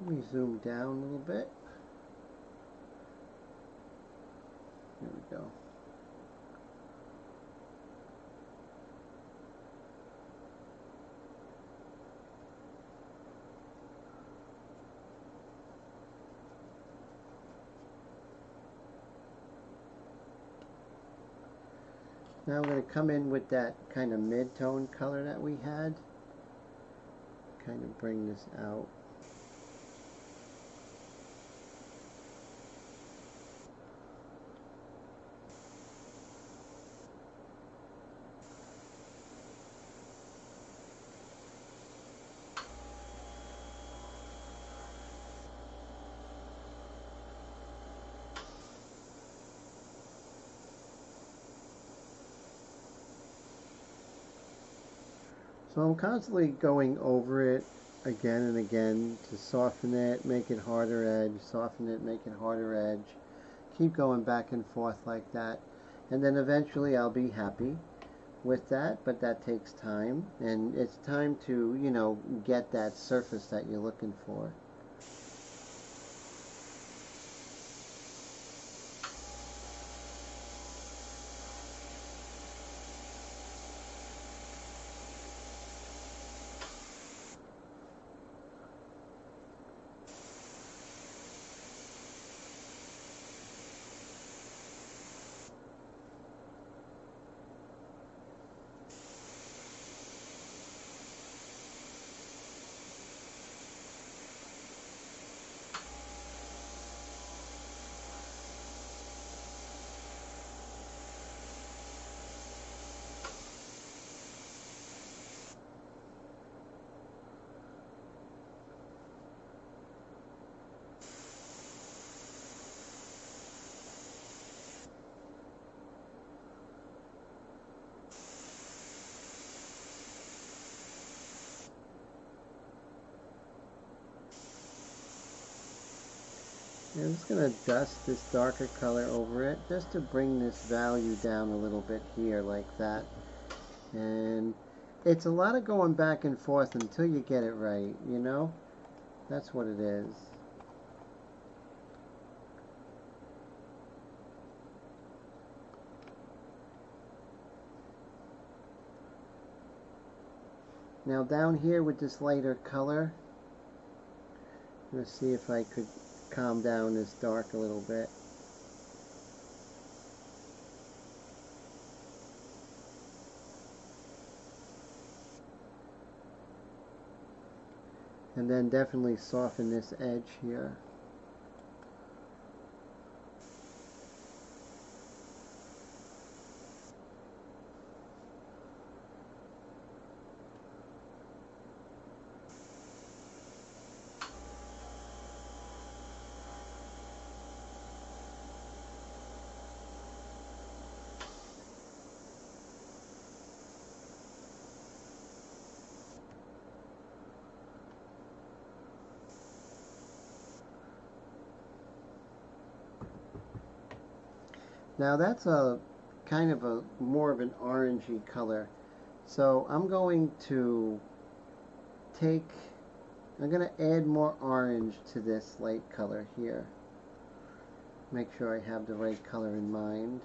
Let me zoom down a little bit. There we go. Now I'm going to come in with that kind of mid-tone color that we had. Kind of bring this out. So I'm constantly going over it again and again to soften it, make it harder edge, soften it, make it harder edge. Keep going back and forth like that. And then eventually I'll be happy with that, but that takes time. And it's time to, you know, get that surface that you're looking for. I'm just going to dust this darker color over it just to bring this value down a little bit here like that. And it's a lot of going back and forth until you get it right, you know? That's what it is. Now down here with this lighter color, I'm going to see if I could calm down this dark a little bit. And then definitely soften this edge here. Now that's a kind of a more of an orangey color. So I'm going to I'm going to add more orange to this light color here. Make sure I have the right color in mind.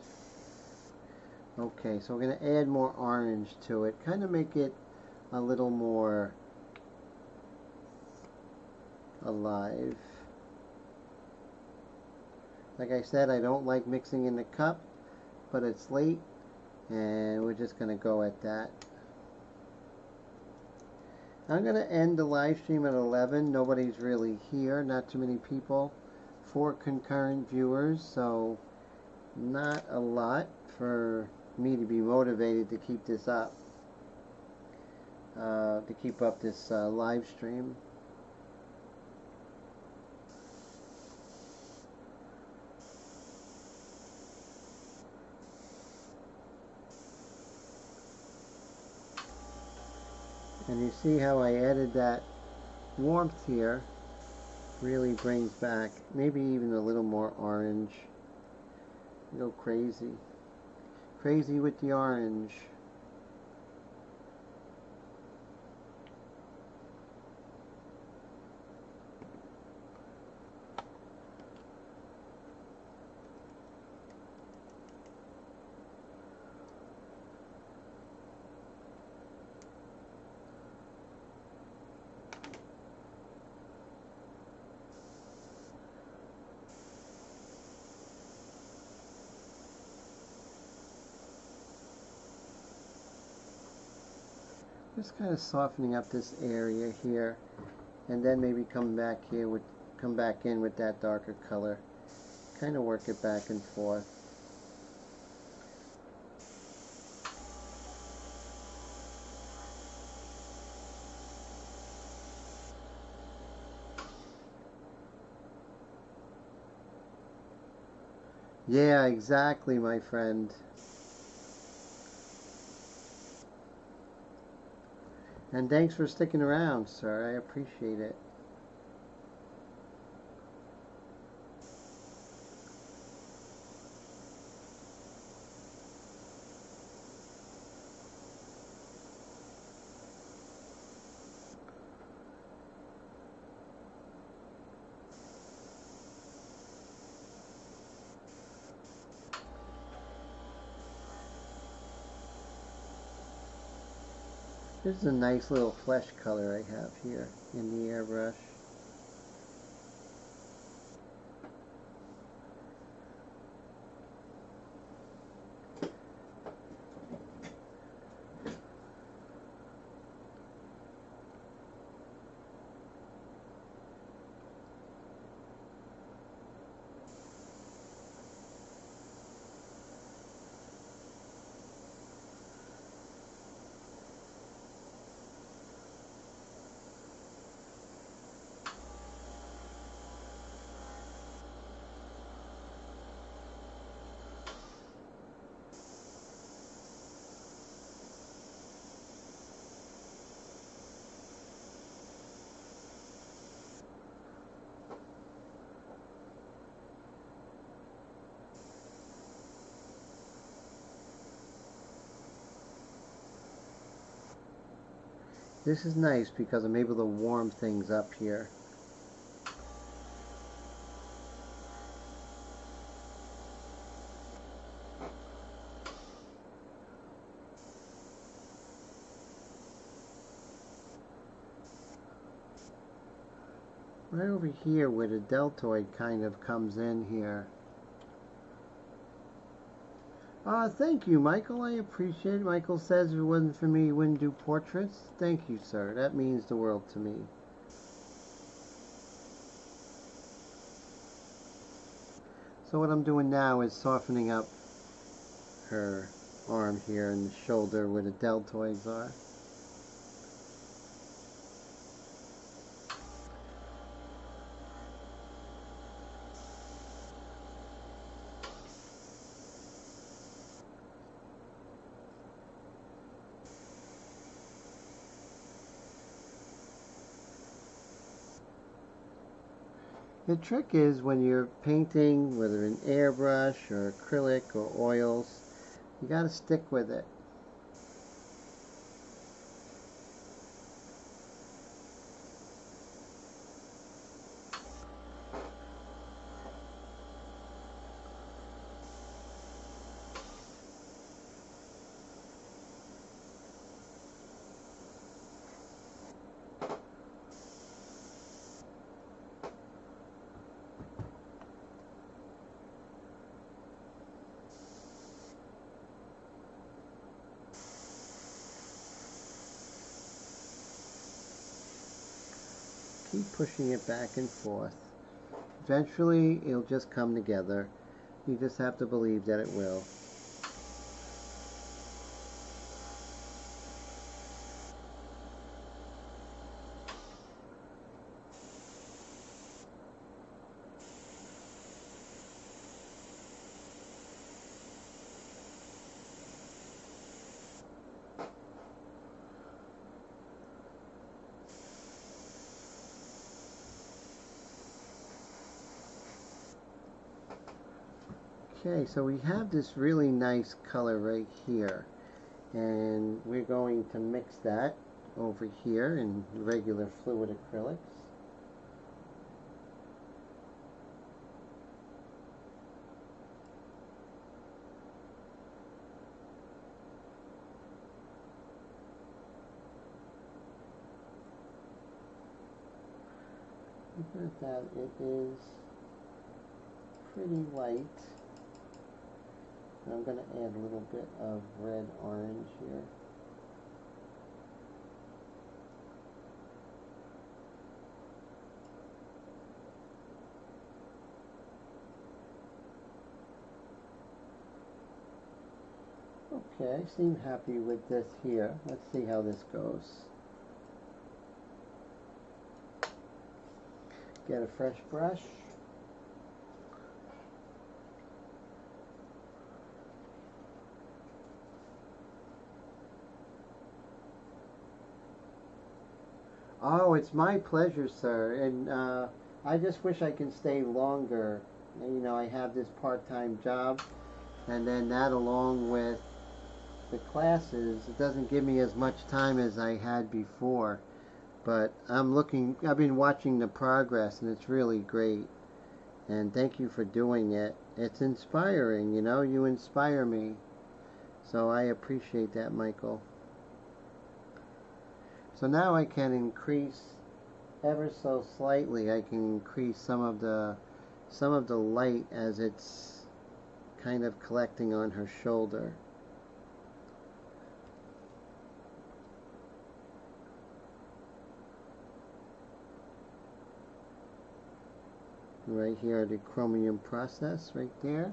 Okay, so we're going to add more orange to it. Kind of make it a little more alive. Like I said, I don't like mixing in the cup, but it's late, and we're just going to go at that. I'm going to end the live stream at 11. Nobody's really here, not too many people. 4 concurrent viewers, so not a lot for me to be motivated to keep this up, to keep up this live stream. And you see how I added that warmth here. Really brings back maybe even a little more orange. Go crazy. Crazy with the orange. Just kind of softening up this area here, and then maybe come back in with that darker color. Kind of work it back and forth. Yeah, exactly, my friend. And thanks for sticking around, sir. I appreciate it. This is a nice little flesh color I have here in the airbrush. This is nice because I'm able to warm things up here. Right over here where the deltoid kind of comes in here. Thank you, Michael. I appreciate it. Michael says if it wasn't for me, he wouldn't do portraits. Thank you, sir. That means the world to me. So what I'm doing now is softening up her arm here and the shoulder where the deltoids are. The trick is when you're painting, whether in airbrush or acrylic or oils, you got to stick with it. Keep pushing it back and forth. Eventually, it'll just come together. You just have to believe that it will. Okay, so we have this really nice color right here, and we're going to mix that over here in regular fluid acrylics. Look at that, it is pretty light. I'm going to add a little bit of red orange here. Okay, I seem happy with this here. Let's see how this goes. Get a fresh brush. Oh, it's my pleasure, sir. And I just wish I can stay longer. You know, I have this part-time job, and then that along with the classes, it doesn't give me as much time as I had before. But I've been watching the progress, and it's really great. And thank you for doing it. It's inspiring, you know, you inspire me. So I appreciate that, Michael. So now I can increase ever so slightly. I can increase some of the light as it's kind of collecting on her shoulder. Right here, the chromium process right there.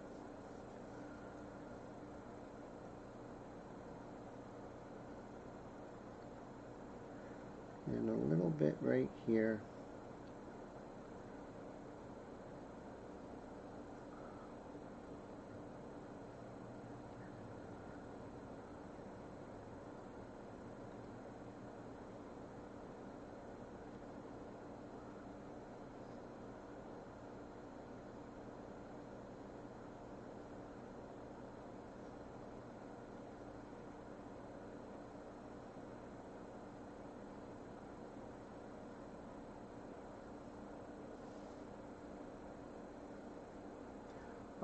And a little bit right here.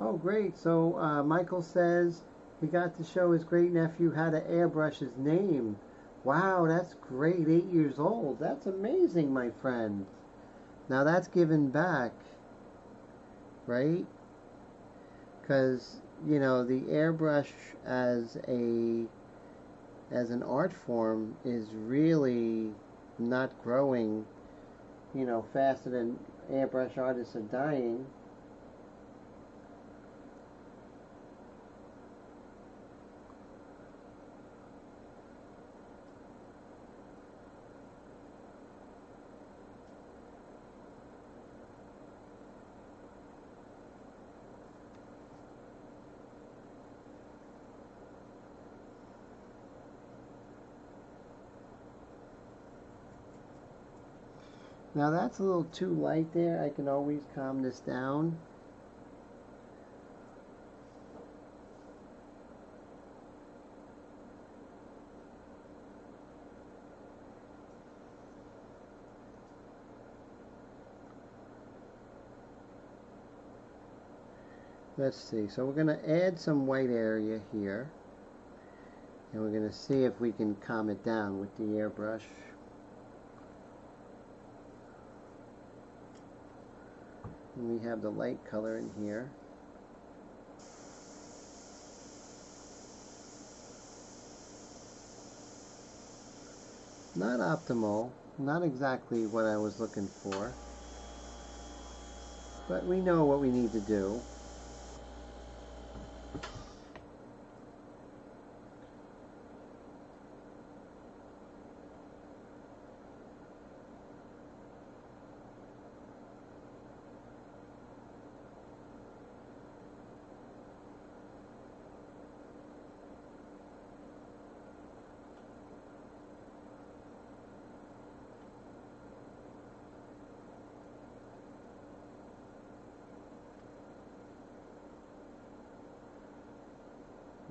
Oh, great. So Michael says he got to show his great nephew how to airbrush his name. Wow, that's great. 8 years old. That's amazing, my friend. Now that's giving back, right? Because, you know, the airbrush as an art form is really not growing, you know, faster than airbrush artists are dying. Now that's a little too light there. I can always calm this down. Let's see. So we're going to add some white area here. And we're going to see if we can calm it down with the airbrush. And we have the light color in here. Not optimal, not exactly what I was looking for, but we know what we need to do.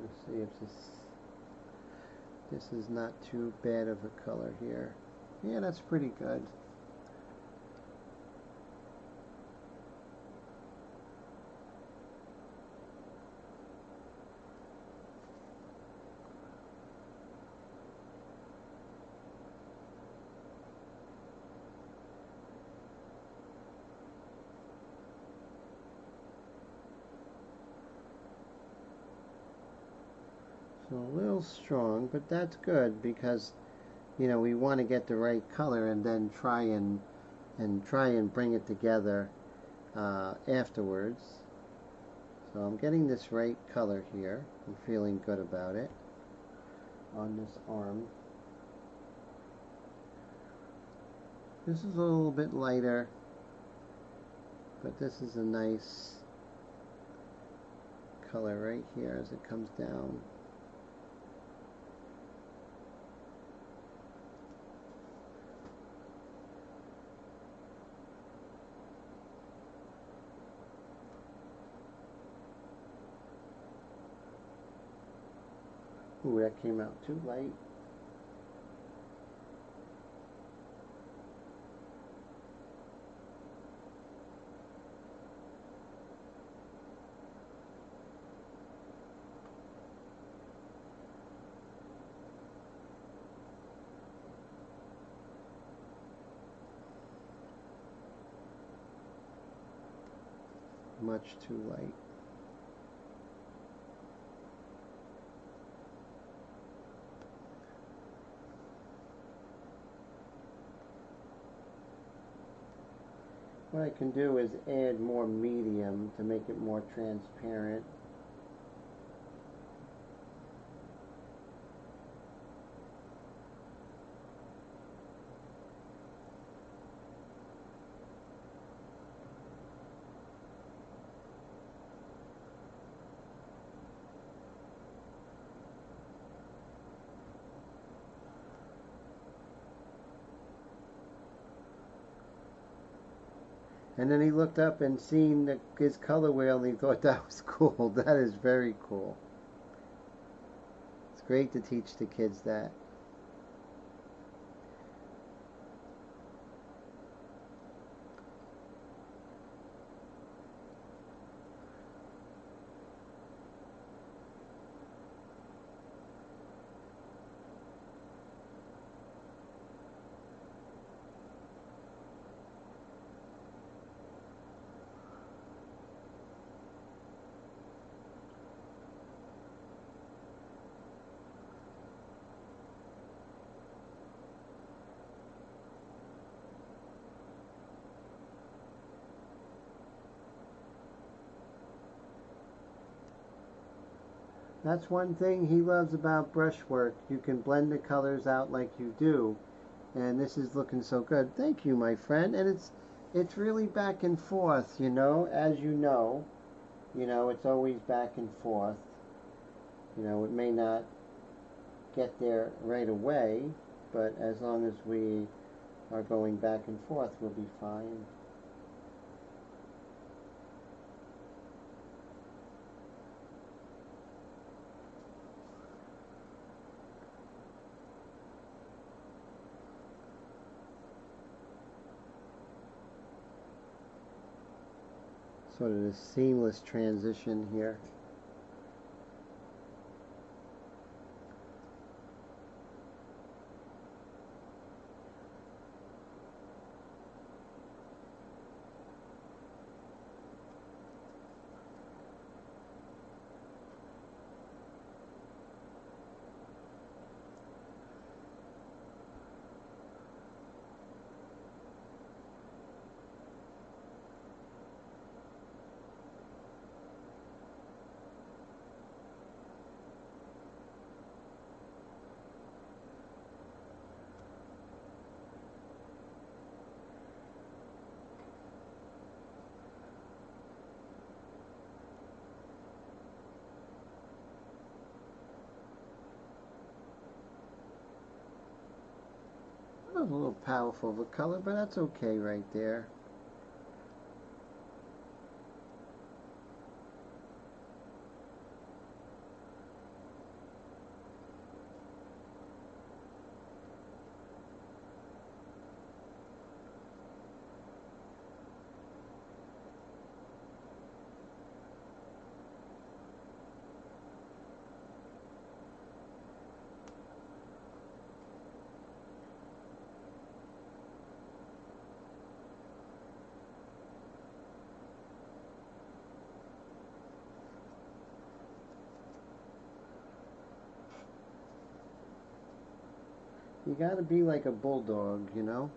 Let's see if this is not too bad of a color here. Yeah, that's pretty good. So a little strong, but that's good because, you know, we want to get the right color and then try and bring it together afterwards. So I'm getting this right color here. I'm feeling good about it on this arm. This is a little bit lighter, but this is a nice color right here as it comes down. Ooh, that came out too light. Much too light. What I can do is add more medium to make it more transparent. And then he looked up and seen his color wheel and he thought that was cool. That is very cool. It's great to teach the kids that. That's one thing he loves about brushwork. You can blend the colors out like you do. And this is looking so good. Thank you, my friend. And it's really back and forth, you know, as you know. You know, it's always back and forth. You know, it may not get there right away, but as long as we are going back and forth, we'll be fine. Sort of a seamless transition here. A little powerful of a color, but that's okay right there. You gotta be like a bulldog, you know?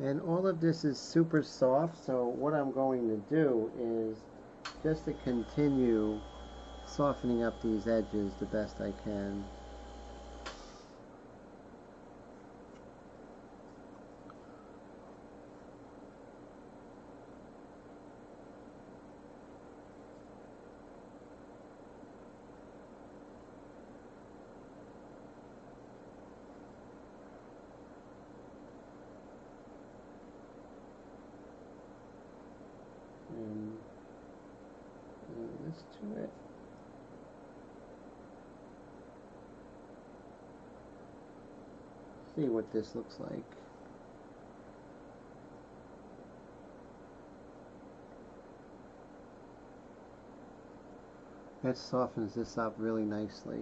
And all of this is super soft, so what I'm going to do is just to continue softening up these edges the best I can. And this to it. See what this looks like. That softens this up really nicely.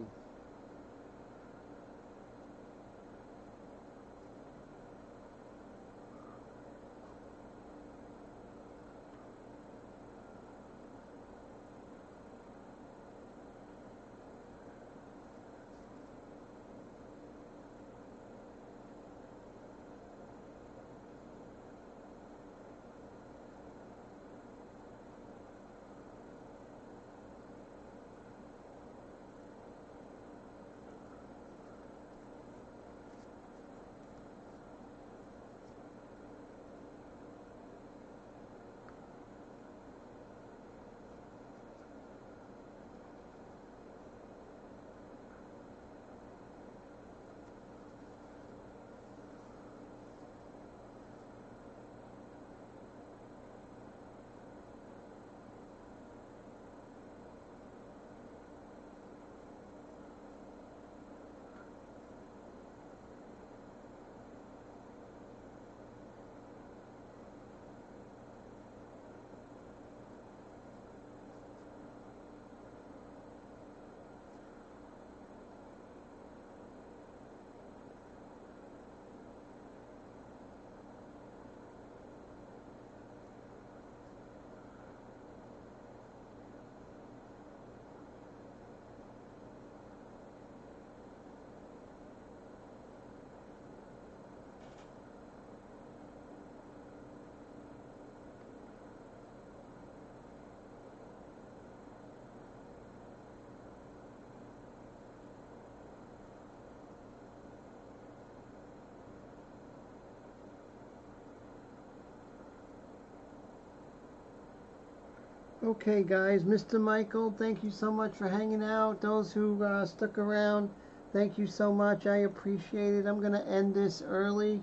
Okay guys, Mr. Michael, thank you so much for hanging out. Those who stuck around, thank you so much. I appreciate it. I'm going to end this early.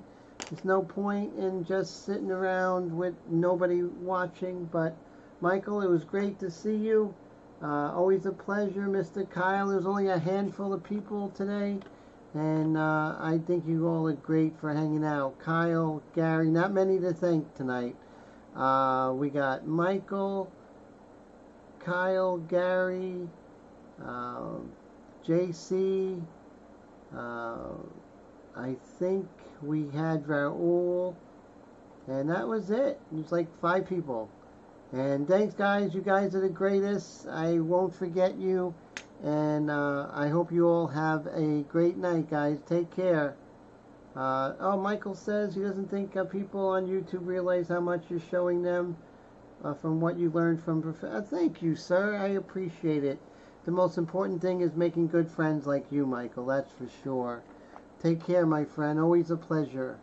There's no point in just sitting around with nobody watching. But Michael, it was great to see you. Always a pleasure. Mr. Kyle, there's only a handful of people today. And I think you all are great for hanging out. Kyle, Gary, not many to thank tonight. We got Michael, Kyle, Gary, JC, I think we had Raul, and that was it. It was like 5 people. And thanks guys, you guys are the greatest. I won't forget you, and I hope you all have a great night, guys. Take care. Oh, Michael says he doesn't think people on YouTube realize how much you're showing them from what you learned from thank you, sir. I appreciate it. The most important thing is making good friends like you, Michael. That's for sure. Take care, my friend. Always a pleasure.